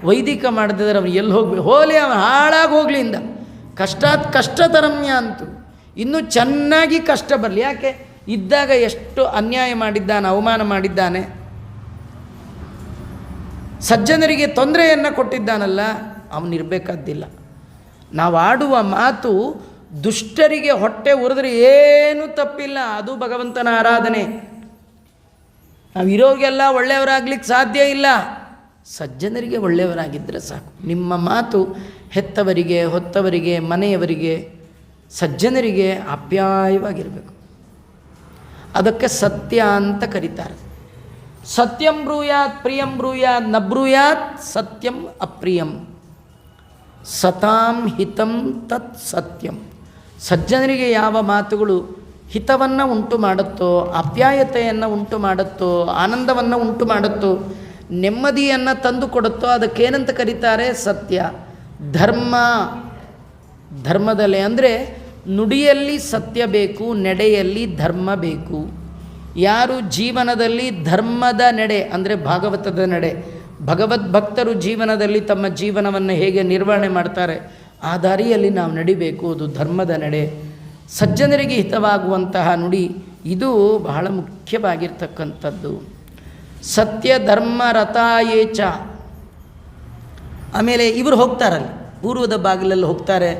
ವೈದಿಕ ಮಾಡಿದ್ರೆ ಅವನು ಎಲ್ಲಿ ಹೋಗ್ಬೇಕು? ಹೋಲಿ, ಅವನು ಹಾಳಾಗಿ ಹೋಗ್ಲಿ ಇಂದ. ಕಷ್ಟತರಮ್ಯ ಅಂತು, ಇನ್ನೂ ಚೆನ್ನಾಗಿ ಕಷ್ಟ ಬರಲಿ. ಯಾಕೆ? ಇದ್ದಾಗ ಎಷ್ಟು ಅನ್ಯಾಯ ಮಾಡಿದ್ದಾನೆ, ಅವಮಾನ ಮಾಡಿದ್ದಾನೆ, ಸಜ್ಜನರಿಗೆ ತೊಂದರೆಯನ್ನು ಕೊಟ್ಟಿದ್ದಾನಲ್ಲ, ಅವನಿರಬೇಕಾದ್ದಿಲ್ಲ. ನಾವು ಆಡುವ ಮಾತು ದುಷ್ಟರಿಗೆ ಹೊಟ್ಟೆ ಉರಿದ್ರೆ ಏನೂ ತಪ್ಪಿಲ್ಲ, ಅದು ಭಗವಂತನ ಆರಾಧನೆ. ನಾವು ಇರೋರಿಗೆಲ್ಲ ಒಳ್ಳೆಯವರಾಗ್ಲಿಕ್ಕೆ ಸಾಧ್ಯ ಇಲ್ಲ, ಸಜ್ಜನರಿಗೆ ಒಳ್ಳೆಯವರಾಗಿದ್ದರೆ ಸಾಕು. ನಿಮ್ಮ ಮಾತು ಹೆತ್ತವರಿಗೆ, ಹೊತ್ತವರಿಗೆ, ಮನೆಯವರಿಗೆ, ಸಜ್ಜನರಿಗೆ ಆಪ್ಯಾಯವಾಗಿರಬೇಕು. ಅದಕ್ಕೆ ಸತ್ಯ ಅಂತ ಕರೀತಾರೆ. ಸತ್ಯಂ ಬ್ರೂಯಾತ್ ಪ್ರಿಯಂ ಬ್ರೂಯಾತ್ ನ ಬ್ರೂಯಾತ್ ಸತ್ಯಂ ಅಪ್ರಿಯಂ ಸತಾಂ ಹಿತಂ ತತ್ ಸತ್ಯಂ. ಸಜ್ಜನರಿಗೆ ಯಾವ ಮಾತುಗಳು ಹಿತವನ್ನು ಉಂಟು ಮಾಡುತ್ತೋ, ಆಪ್ಯಾಯತೆಯನ್ನು ಉಂಟು ಮಾಡುತ್ತೋ, ಆನಂದವನ್ನು ಉಂಟು ಮಾಡುತ್ತೋ, ನೆಮ್ಮದಿಯನ್ನು ತಂದು ಕೊಡುತ್ತೋ ಅದಕ್ಕೇನಂತ ಕರೀತಾರೆ? ಸತ್ಯ. ಧರ್ಮ, ಧರ್ಮದಲ್ಲಿ ಅಂದರೆ ನುಡಿಯಲ್ಲಿ ಸತ್ಯ ಬೇಕು, ನಡೆಯಲ್ಲಿ ಧರ್ಮ ಬೇಕು. ಯಾರು ಜೀವನದಲ್ಲಿ ಧರ್ಮದ ನಡೆ ಅಂದರೆ ಭಾಗವತದ ನಡೆ, ಭಗವದ್ಭಕ್ತರು ಜೀವನದಲ್ಲಿ ತಮ್ಮ ಜೀವನವನ್ನು ಹೇಗೆ ನಿರ್ವಹಣೆ ಮಾಡ್ತಾರೆ ಆ ದಾರಿಯಲ್ಲಿ ನಾವು ನಡಿಬೇಕು, ಅದು ಧರ್ಮದ ನಡೆ. ಸಜ್ಜನರಿಗೆ ಹಿತವಾಗುವಂತಹ ನುಡಿ, ಇದು ಬಹಳ ಮುಖ್ಯವಾಗಿರ್ತಕ್ಕಂಥದ್ದು. ಸತ್ಯ ಧರ್ಮ ರಥಾಯೇಚ. ಆಮೇಲೆ ಇವರು ಹೋಗ್ತಾರಲ್ಲಿ, ಪೂರ್ವದ ಬಾಗಿಲಲ್ಲಿ ಹೋಗ್ತಾರೆ,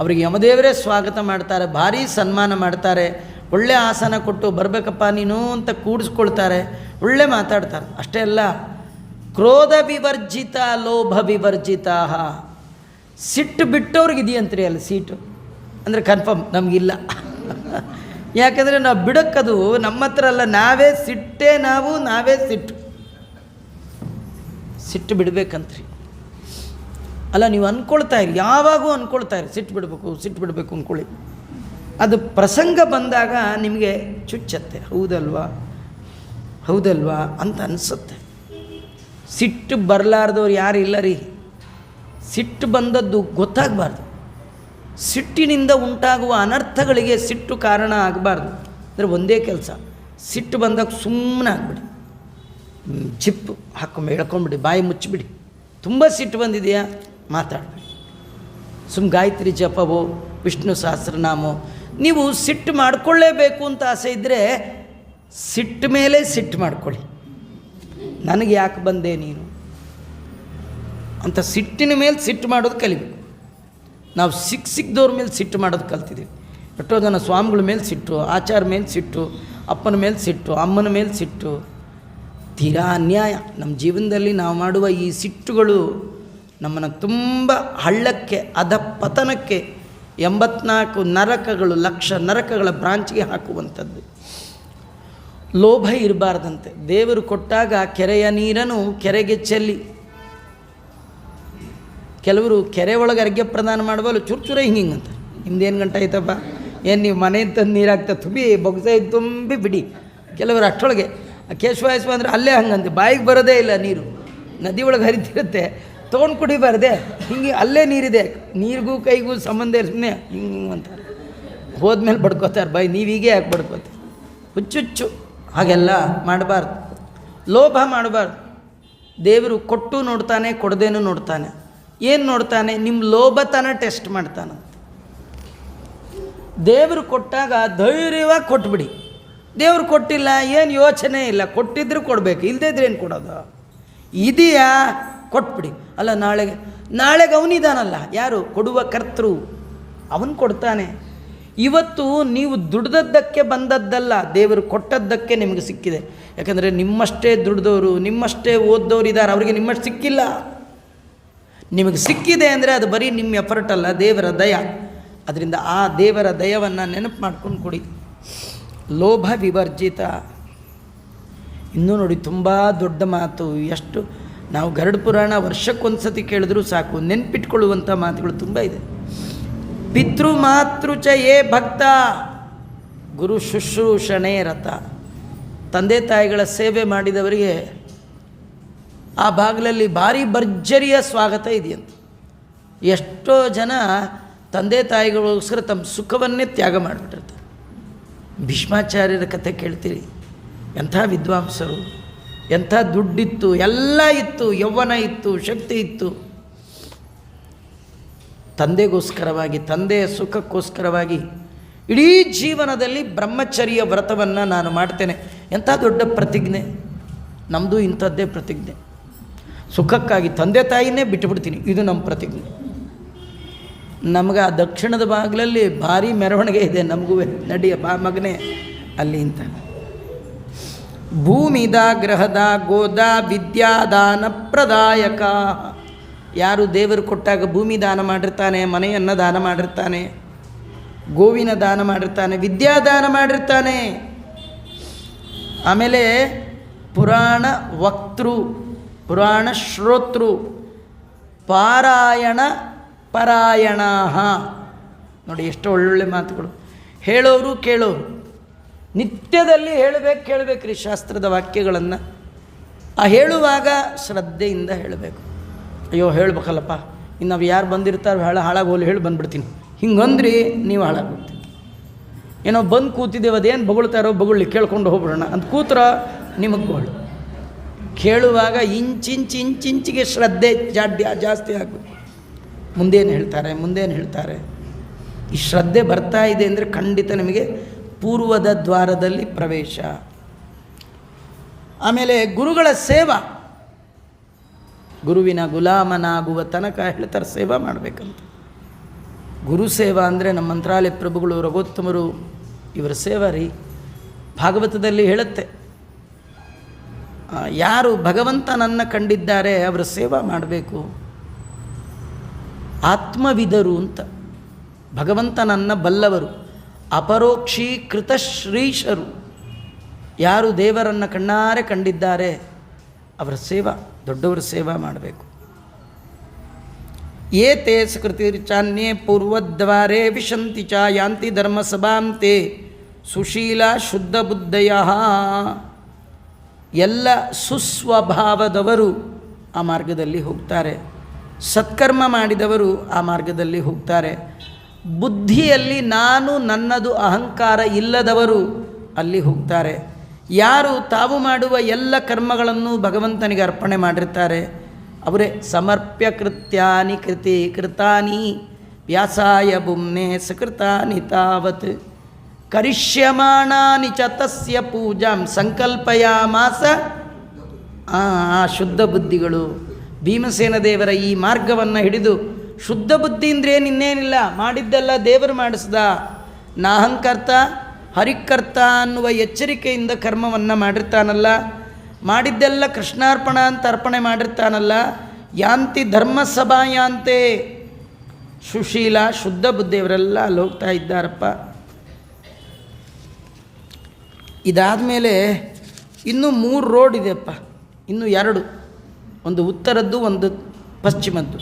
ಅವರಿಗೆ ಯಮದೇವರೇ ಸ್ವಾಗತ ಮಾಡ್ತಾರೆ, ಭಾರೀ ಸನ್ಮಾನ ಮಾಡ್ತಾರೆ, ಒಳ್ಳೆ ಆಸನ ಕೊಟ್ಟು ಬರಬೇಕಪ್ಪ ನೀನು ಅಂತ ಕೂಡಿಸ್ಕೊಳ್ತಾರೆ, ಒಳ್ಳೆ ಮಾತಾಡ್ತಾರೆ. ಅಷ್ಟೇ ಅಲ್ಲ, ಕ್ರೋಧ ವಿವರ್ಜಿತ ಲೋಭ ವಿವರ್ಜಿತ. ಸಿಟ್ಟು ಬಿಟ್ಟವ್ರಿಗೆ ಇದೆಯಂತ್ರಿ ಅಲ್ಲಿ ಸೀಟು, ಅಂದರೆ ಕನ್ಫರ್ಮ್ ನಮಗಿಲ್ಲ. ಯಾಕಂದರೆ ನಾವು ಬಿಡೋಕ್ಕದು ನಮ್ಮ ಹತ್ರ ಅಲ್ಲ, ನಾವೇ ಸಿಟ್ಟೇ, ನಾವೇ ಸಿಟ್ಟು ಬಿಡಬೇಕಂತ್ರಿ. ಅಲ್ಲ, ನೀವು ಅಂದ್ಕೊಳ್ತಾಯಿರಿ, ಯಾವಾಗೂ ಅಂದ್ಕೊಳ್ತಾಯಿರಿ ಸಿಟ್ಟು ಬಿಡಬೇಕು ಅಂದ್ಕೊಳ್ಳಿ. ಅದು ಪ್ರಸಂಗ ಬಂದಾಗ ನಿಮಗೆ ಚುಚ್ಚತ್ತೆ, ಹೌದಲ್ವಾ ಅಂತ ಅನಿಸುತ್ತೆ. ಸಿಟ್ಟು ಬರಲಾರ್ದವ್ರು ಯಾರು ಇಲ್ಲ ರೀ. ಸಿಟ್ಟು ಬಂದದ್ದು ಗೊತ್ತಾಗಬಾರ್ದು. ಸಿಟ್ಟಿನಿಂದ ಉಂಟಾಗುವ ಅನರ್ಥಗಳಿಗೆ ಸಿಟ್ಟು ಕಾರಣ ಆಗಬಾರ್ದು. ಅಂದರೆ ಒಂದೇ ಕೆಲಸ, ಸಿಟ್ಟು ಬಂದಾಗ ಸುಮ್ಮನೆ ಆಗಿಬಿಡಿ, ಜಿಪ್ಪು ಹಾಕೊಂಡು ಹೇಳ್ಕೊಂಬಿಡಿ, ಬಾಯಿ ಮುಚ್ಚಿಬಿಡಿ. ತುಂಬ ಸಿಟ್ಟು ಬಂದಿದೆಯಾ ಮಾತಾಡಬೇಡಿ, ಗಾಯತ್ರಿ ಜಪವೋ ವಿಷ್ಣು ಸಹಸ್ರನಾಮೋ. ನೀವು ಸಿಟ್ಟು ಮಾಡಿಕೊಳ್ಳೇಬೇಕು ಅಂತ ಆಸೆ ಇದ್ದರೆ ಸಿಟ್ಟು ಮೇಲೆ ಸಿಟ್ಟು ಮಾಡ್ಕೊಳ್ಳಿ. ನನಗೆ ಯಾಕೆ ಬಂದೆ ನೀನು ಅಂತ ಸಿಟ್ಟಿನ ಮೇಲೆ ಸಿಟ್ಟು ಮಾಡೋದು ಕಲಿಬೇಕು. ನಾವು ಸಿಕ್ಕದವ್ರ ಮೇಲೆ ಸಿಟ್ಟು ಮಾಡೋದು ಕಲ್ತಿದ್ದೀವಿ. ಎಷ್ಟೋ ಜನ ಸ್ವಾಮಿಗಳ ಮೇಲೆ ಸಿಟ್ಟು, ಆಚಾರ ಮೇಲೆ ಸಿಟ್ಟು, ಅಪ್ಪನ ಮೇಲೆ ಸಿಟ್ಟು, ಅಮ್ಮನ ಮೇಲೆ ಸಿಟ್ಟು. ತೀರಾ ಅನ್ಯಾಯ. ನಮ್ಮ ಜೀವನದಲ್ಲಿ ನಾವು ಮಾಡುವ ಈ ಸಿಟ್ಟುಗಳು ನಮ್ಮನ್ನು ತುಂಬ ಹಳ್ಳಕ್ಕೆ, ಪತನಕ್ಕೆ, 84 ನರಕಗಳು, ಲಕ್ಷ ನರಕಗಳ ಬ್ರಾಂಚ್ಗೆ ಹಾಕುವಂಥದ್ದು. ಲೋಭ ಇರಬಾರ್ದಂತೆ. ದೇವರು ಕೊಟ್ಟಾಗ ಕೆರೆಯ ನೀರನ್ನು ಕೆರೆಗೆ ಚೆಲ್ಲಿ. ಕೆಲವರು ಕೆರೆ ಒಳಗೆ ಅರ್ಘ್ಯ ಪ್ರದಾನ ಮಾಡುವಲ್ಲ ಚೂರು ಹಿಂಗೆ ಅಂತ, ನಿಮ್ದೇನು ಗಂಟೆ ಆಯ್ತಪ್ಪ, ಏನು ನೀವು ಮನೆ ತಂದು ನೀರು ಹಾಕ್ತಾ ತುಂಬಿ ಬೊಗಸೆ ತುಂಬಿ ಬಿಡಿ. ಕೆಲವರು ಅಷ್ಟೊಳಗೆ ಕೇಶವಾಯಸ್ವ ಅಂದರೆ ಅಲ್ಲೇ ಹಂಗಂತೆ, ಬಾಯಿಗೆ ಬರೋದೇ ಇಲ್ಲ ನೀರು, ನದಿ ಒಳಗೆ ಹರಿತಿರುತ್ತೆ, ತೊಗೊಂಡು ಕುಡಿಬಾರ್ದೆ, ಹಿಂಗೆ ಅಲ್ಲೇ ನೀರಿದೆ, ನೀರಿಗೂ ಕೈಗೂ ಸಂಬಂಧ ಸುಮ್ಮನೆ ಹಿಂಗೆ ಅಂತಾರೆ. ಹೋದ್ಮೇಲೆ ಬಡ್ಕೋತಾರೆ, ಬಾಯಿ ನೀವೀಗೆ ಯಾಕೆ ಬಡ್ಕೋತಾರೆ, ಹುಚ್ಚುಚ್ಚು. ಹಾಗೆಲ್ಲ ಮಾಡಬಾರ್ದು, ಲೋಭ ಮಾಡಬಾರ್ದು. ದೇವರು ಕೊಟ್ಟು ನೋಡ್ತಾನೆ, ಕೊಡದೇನು ನೋಡ್ತಾನೆ. ಏನು ನೋಡ್ತಾನೆ? ನಿಮ್ಮ ಲೋಭತನ ಟೆಸ್ಟ್ ಮಾಡ್ತಾನಂತೆ. ದೇವರು ಕೊಟ್ಟಾಗ ಧೈರ್ಯವಾಗಿ ಕೊಟ್ಬಿಡಿ. ದೇವರು ಕೊಟ್ಟಿಲ್ಲ, ಏನು ಯೋಚನೆ ಇಲ್ಲ, ಕೊಟ್ಟಿದ್ರು ಕೊಡಬೇಕು, ಇಲ್ಲದೇ ಏನು ಕೊಡೋದು? ಇದೆಯಾ ಕೊಟ್ಬಿಡಿ. ಅಲ್ಲ, ನಾಳೆಗೆ ಅವನಿದಾನಲ್ಲ, ಯಾರು ಕೊಡುವ ಕರ್ತೃ, ಅವನು ಕೊಡ್ತಾನೆ. ಇವತ್ತು ನೀವು ದುಡ್ದದ್ದಕ್ಕೆ ಬಂದದ್ದಲ್ಲ, ದೇವರು ಕೊಟ್ಟದ್ದಕ್ಕೆ ನಿಮಗೆ ಸಿಕ್ಕಿದೆ. ಯಾಕಂದರೆ ನಿಮ್ಮಷ್ಟೇ ದುಡ್ದವರು, ನಿಮ್ಮಷ್ಟೇ ಓದ್ದವ್ರು ಇದ್ದಾರೆ, ಅವರಿಗೆ ನಿಮ್ಮಷ್ಟು ಸಿಕ್ಕಿಲ್ಲ. ನಿಮಗೆ ಸಿಕ್ಕಿದೆ ಅಂದರೆ ಅದು ಬರೀ ನಿಮ್ಮ ಎಫರ್ಟ್ ಅಲ್ಲ, ದೇವರ ದಯ. ಅದರಿಂದ ಆ ದೇವರ ದಯವನ್ನು ನೆನಪು ಮಾಡ್ಕೊಂಡು ಕೊಡಿ. ಲೋಭ ವಿವರ್ಜಿತ. ಇನ್ನೂ ನೋಡಿ, ತುಂಬ ದೊಡ್ಡ ಮಾತು. ಎಷ್ಟು ನಾವು ಗರುಡ ಪುರಾಣ ವರ್ಷಕ್ಕೊಂದು ಸತಿ ಕೇಳಿದ್ರೂ ಸಾಕು, ನೆನ್ಪಿಟ್ಕೊಳ್ಳುವಂಥ ಮಾತುಗಳು ತುಂಬ ಇದೆ. ಪಿತೃ ಮಾತೃಚ ಯೇ ಭಕ್ತ ಗುರು ಶುಶ್ರೂಷಣೆ ರಥ. ತಂದೆ ತಾಯಿಗಳ ಸೇವೆ ಮಾಡಿದವರಿಗೆ ಆ ಬಾಗಿಲಲ್ಲಿ ಭಾರಿ ಭರ್ಜರಿಯ ಸ್ವಾಗತ ಇದೆಯಂತೆ. ಎಷ್ಟೋ ಜನ ತಂದೆ ತಾಯಿಗಳಿಗೋಸ್ಕರ ತಮ್ಮ ಸುಖವನ್ನೇ ತ್ಯಾಗ ಮಾಡಿಬಿಟ್ಟಿರ್ತಾರೆ. ಭೀಷ್ಮಾಚಾರ್ಯರ ಕಥೆ ಕೇಳ್ತೀರಿ, ಎಂಥ ವಿದ್ವಾಂಸರು, ಎಂಥ ದುಡ್ಡಿತ್ತು, ಎಲ್ಲ ಇತ್ತು, ಯೌವನ ಇತ್ತು, ಶಕ್ತಿ ಇತ್ತು. ತಂದೆಗೋಸ್ಕರವಾಗಿ, ತಂದೆಯ ಸುಖಕ್ಕೋಸ್ಕರವಾಗಿ ಇಡೀ ಜೀವನದಲ್ಲಿ ಬ್ರಹ್ಮಚರ್ಯ ವ್ರತವನ್ನು ನಾನು ಮಾಡ್ತೇನೆ. ಎಂಥ ದೊಡ್ಡ ಪ್ರತಿಜ್ಞೆ! ನಮ್ಮದು ಇಂಥದ್ದೇ ಪ್ರತಿಜ್ಞೆ. ಸುಖಕ್ಕಾಗಿ ತಂದೆ ತಾಯಿನೇ ಬಿಟ್ಟುಬಿಡ್ತೀನಿ, ಇದು ನಮ್ಮ ಪ್ರತಿಜ್ಞೆ. ನಮ್ಗೆ ಆ ದಕ್ಷಿಣದ ಬಾಗಿಲಲ್ಲಿ ಭಾರಿ ಮೆರವಣಿಗೆ ಇದೆ, ನಮಗೂ ನಡಿಯ ಬಾ ಮಗನೇ ಅಲ್ಲಿ ಅಂತ. ಭೂಮಿದ ಗ್ರಹದ ಗೋದ ವಿದ್ಯಾದಾನ ಪ್ರದಾಯಕ. ಯಾರು ದೇವರು ಕೊಟ್ಟಾಗ ಭೂಮಿ ದಾನ ಮಾಡಿರ್ತಾನೆ, ಮನೆಯನ್ನು ದಾನ ಮಾಡಿರ್ತಾನೆ, ಗೋವಿನ ದಾನ ಮಾಡಿರ್ತಾನೆ, ವಿದ್ಯಾದಾನ ಮಾಡಿರ್ತಾನೆ. ಆಮೇಲೆ ಪುರಾಣ ವಕ್ತೃ, ಪುರಾಣ ಶ್ರೋತೃ, ಪಾರಾಯಣ ಪರಾಯಣ. ನೋಡಿ ಎಷ್ಟು ಒಳ್ಳೊಳ್ಳೆ ಮಾತುಗಳು. ಹೇಳೋರು ಕೇಳೋರು, ನಿತ್ಯದಲ್ಲಿ ಕೇಳಬೇಕ್ರಿ ಶಾಸ್ತ್ರದ ವಾಕ್ಯಗಳನ್ನು. ಆ ಹೇಳುವಾಗ ಶ್ರದ್ಧೆಯಿಂದ ಹೇಳಬೇಕು. ಅಯ್ಯೋ ಹೇಳಬೇಕಲ್ಲಪ್ಪ, ಇನ್ನು ನಾವು ಯಾರು ಬಂದಿರ್ತಾರೆ ಹಾಳಾಗೋಲು ಹೇಳಿ ಬಂದುಬಿಡ್ತೀನಿ, ಹಿಂಗಂದ್ರಿ ನೀವು ಹಾಳಾಗ್ಬಿಡ್ತೀವಿ. ಏನೋ ಬಂದು ಕೂತಿದ್ದೇವೆ, ಅದೇನು ಬೊಗಳ್ತಾರೋ ಬೊಗಳ್ಳಿ, ಕೇಳ್ಕೊಂಡು ಹೋಗ್ಬಿಡೋಣ ಅಂತ ಕೂತ್ರ ನಿಮಗೆ ಗೋಳು. ಕೇಳುವಾಗ ಇಂಚಿಂಚಿಗೆ ಶ್ರದ್ಧೆ ಜಾಸ್ತಿ ಆಗಬೇಕು. ಮುಂದೇನು ಹೇಳ್ತಾರೆ. ಈ ಶ್ರದ್ಧೆ ಬರ್ತಾ ಇದೆ ಅಂದರೆ ಖಂಡಿತ ನಿಮಗೆ ಪೂರ್ವದ ದ್ವಾರದಲ್ಲಿ ಪ್ರವೇಶ. ಆಮೇಲೆ ಗುರುಗಳ ಸೇವಾ, ಗುರುವಿನ ಗುಲಾಮನಾಗುವ ತನಕ ಹೇಳ್ತಾರೆ ಸೇವಾ ಮಾಡಬೇಕಂತ. ಗುರು ಸೇವಾ ಅಂದರೆ ನಮ್ಮ ಮಂತ್ರಾಲಯ ಪ್ರಭುಗಳು, ರಘೋತ್ತಮರು ಇವರ ಸೇವಾ ರೀ. ಭಾಗವತದಲ್ಲಿ ಹೇಳುತ್ತೆ, ಯಾರು ಭಗವಂತನನ್ನು ಕಂಡಿದ್ದಾರೆ ಅವರ ಸೇವಾ ಮಾಡಬೇಕು. ಆತ್ಮವಿದರು ಅಂತ, ಭಗವಂತನನ್ನು ಬಲ್ಲವರು, ಅಪರೋಕ್ಷೀಕೃತ ಶ್ರೀಶರು. ಯಾರು ದೇವರನ್ನು ಕಣ್ಣಾರೆ ಕಂಡಿದ್ದಾರೆ ಅವರ ಸೇವಾ, ದೊಡ್ಡವರ ಸೇವಾ ಮಾಡಬೇಕು. ಏತೇ ಸಕೃತಿರ್ಚಾನ್ಯೇ ಪೂರ್ವದ್ವಾರೇ ವಿಶಂತಿ ಚ ಯಾಂತಿ ಧರ್ಮಸಭಾಂತೆ ಸುಶೀಲ ಶುದ್ಧ ಬುದ್ಧಯ. ಎಲ್ಲ ಸುಸ್ವಭಾವದವರು ಆ ಮಾರ್ಗದಲ್ಲಿ ಹೋಗ್ತಾರೆ, ಸತ್ಕರ್ಮ ಮಾಡಿದವರು ಆ ಮಾರ್ಗದಲ್ಲಿ ಹೋಗ್ತಾರೆ. ಬುದ್ಧಿಯಲ್ಲಿ ನಾನು ನನ್ನದು ಅಹಂಕಾರ ಇಲ್ಲದವರು ಅಲ್ಲಿ ಹೋಗ್ತಾರೆ. ಯಾರು ತಾವು ಮಾಡುವ ಎಲ್ಲ ಕರ್ಮಗಳನ್ನು ಭಗವಂತನಿಗೆ ಅರ್ಪಣೆ ಮಾಡಿರ್ತಾರೆ ಅವರೇ ಸಮರ್ಪ್ಯ ಕೃತ್ಯಾನಿ ಕೃತಾನಿ ವ್ಯಾಸಾಯ ಭುಮ್ನೆ ಸಕೃತಾನಿ ತಾವತ್ ಕರಿಷ್ಯಮಾಣಾನಿ ಚ ತಸ್ಯ ಪೂಜಾಂ ಸಂಕಲ್ಪಯಾಮಾಸ. ಶುದ್ಧ ಬುದ್ಧಿಗಳು ಭೀಮಸೇನ ದೇವರ ಈ ಮಾರ್ಗವನ್ನು ಹಿಡಿದು, ಶುದ್ಧ ಬುದ್ಧಿ ಅಂದರೆ ಇನ್ನೇನಿಲ್ಲ, ಮಾಡಿದ್ದೆಲ್ಲ ದೇವರು ಮಾಡಿಸ್ದ, ನಾಹಂಕರ್ತ ಹರಿಕರ್ತ ಅನ್ನುವ ಎಚ್ಚರಿಕೆಯಿಂದ ಕರ್ಮವನ್ನು ಮಾಡಿರ್ತಾನಲ್ಲ, ಮಾಡಿದ್ದೆಲ್ಲ ಕೃಷ್ಣಾರ್ಪಣ ಅಂತ ಅರ್ಪಣೆ ಮಾಡಿರ್ತಾನಲ್ಲ. ಯಾಂತಿ ಧರ್ಮಸಭಾ ಯಾಂತೆ, ಸುಶೀಲ ಶುದ್ಧ ಬುದ್ಧಿಯವರೆಲ್ಲ ಅಲ್ಲಿ ಹೋಗ್ತಾ ಇದ್ದಾರಪ್ಪ. ಇದಾದ ಮೇಲೆ ಇನ್ನೂ 3 ರೋಡ್ ಇದೆಯಪ್ಪ, ಇನ್ನೂ 2, ಒಂದು ಉತ್ತರದ್ದು ಒಂದು ಪಶ್ಚಿಮದ್ದು.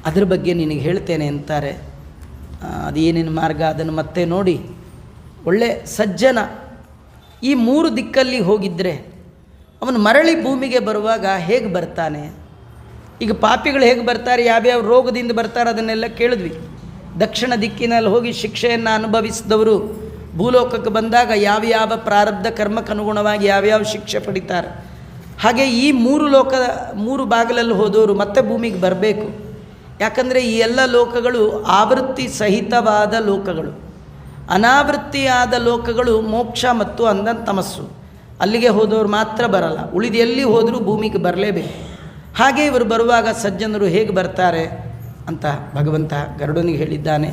ಅದ್ರ ಬಗ್ಗೆ ನಿನಗೆ ಹೇಳ್ತೇನೆ ಅಂತಾರೆ. ಅದೇನೇನು ಮಾರ್ಗ ಅದನ್ನು ಮತ್ತೆ ನೋಡಿ. ಒಳ್ಳೆ ಸಜ್ಜನ ಈ 3 ದಿಕ್ಕಲ್ಲಿ ಹೋಗಿದ್ದರೆ ಅವನು ಮರಳಿ ಭೂಮಿಗೆ ಬರುವಾಗ ಹೇಗೆ ಬರ್ತಾನೆ? ಈಗ ಪಾಪಿಗಳು ಹೇಗೆ ಬರ್ತಾರೆ, ಯಾವ್ಯಾವ ರೋಗದಿಂದ ಬರ್ತಾರೆ ಅದನ್ನೆಲ್ಲ ಕೇಳಿದ್ವಿ. ದಕ್ಷಿಣ ದಿಕ್ಕಿನಲ್ಲಿ ಹೋಗಿ ಶಿಕ್ಷೆಯನ್ನು ಅನುಭವಿಸಿದವರು ಭೂಲೋಕಕ್ಕೆ ಬಂದಾಗ ಯಾವ್ಯಾವ ಪ್ರಾರಬ್ಧ ಕರ್ಮಕ್ಕನುಗುಣವಾಗಿ ಯಾವ್ಯಾವ ಶಿಕ್ಷೆ ಪಡಿತಾರೆ. ಹಾಗೆ ಈ 3 ಬಾಗಿಲಲ್ಲಿ ಹೋದವರು ಮತ್ತೆ ಭೂಮಿಗೆ ಬರಬೇಕು. ಯಾಕಂದರೆ ಈ ಎಲ್ಲ ಲೋಕಗಳು ಆವೃತ್ತಿ ಸಹಿತವಾದ ಲೋಕಗಳು. ಅನಾವೃತ್ತಿಯಾದ ಲೋಕಗಳು ಮೋಕ್ಷ ಮತ್ತು ತಮಸ್ಸು. ಅಲ್ಲಿಗೆ ಹೋದವರು ಮಾತ್ರ ಬರಲ್ಲ, ಉಳಿದು ಎಲ್ಲಿ ಹೋದರೂ ಭೂಮಿಗೆ ಬರಲೇಬೇಕು. ಹಾಗೆ ಇವರು ಬರುವಾಗ ಸಜ್ಜನರು ಹೇಗೆ ಬರ್ತಾರೆ ಅಂತ ಭಗವಂತ ಗರುಡನಿಗೆ ಹೇಳಿದ್ದಾನೆ.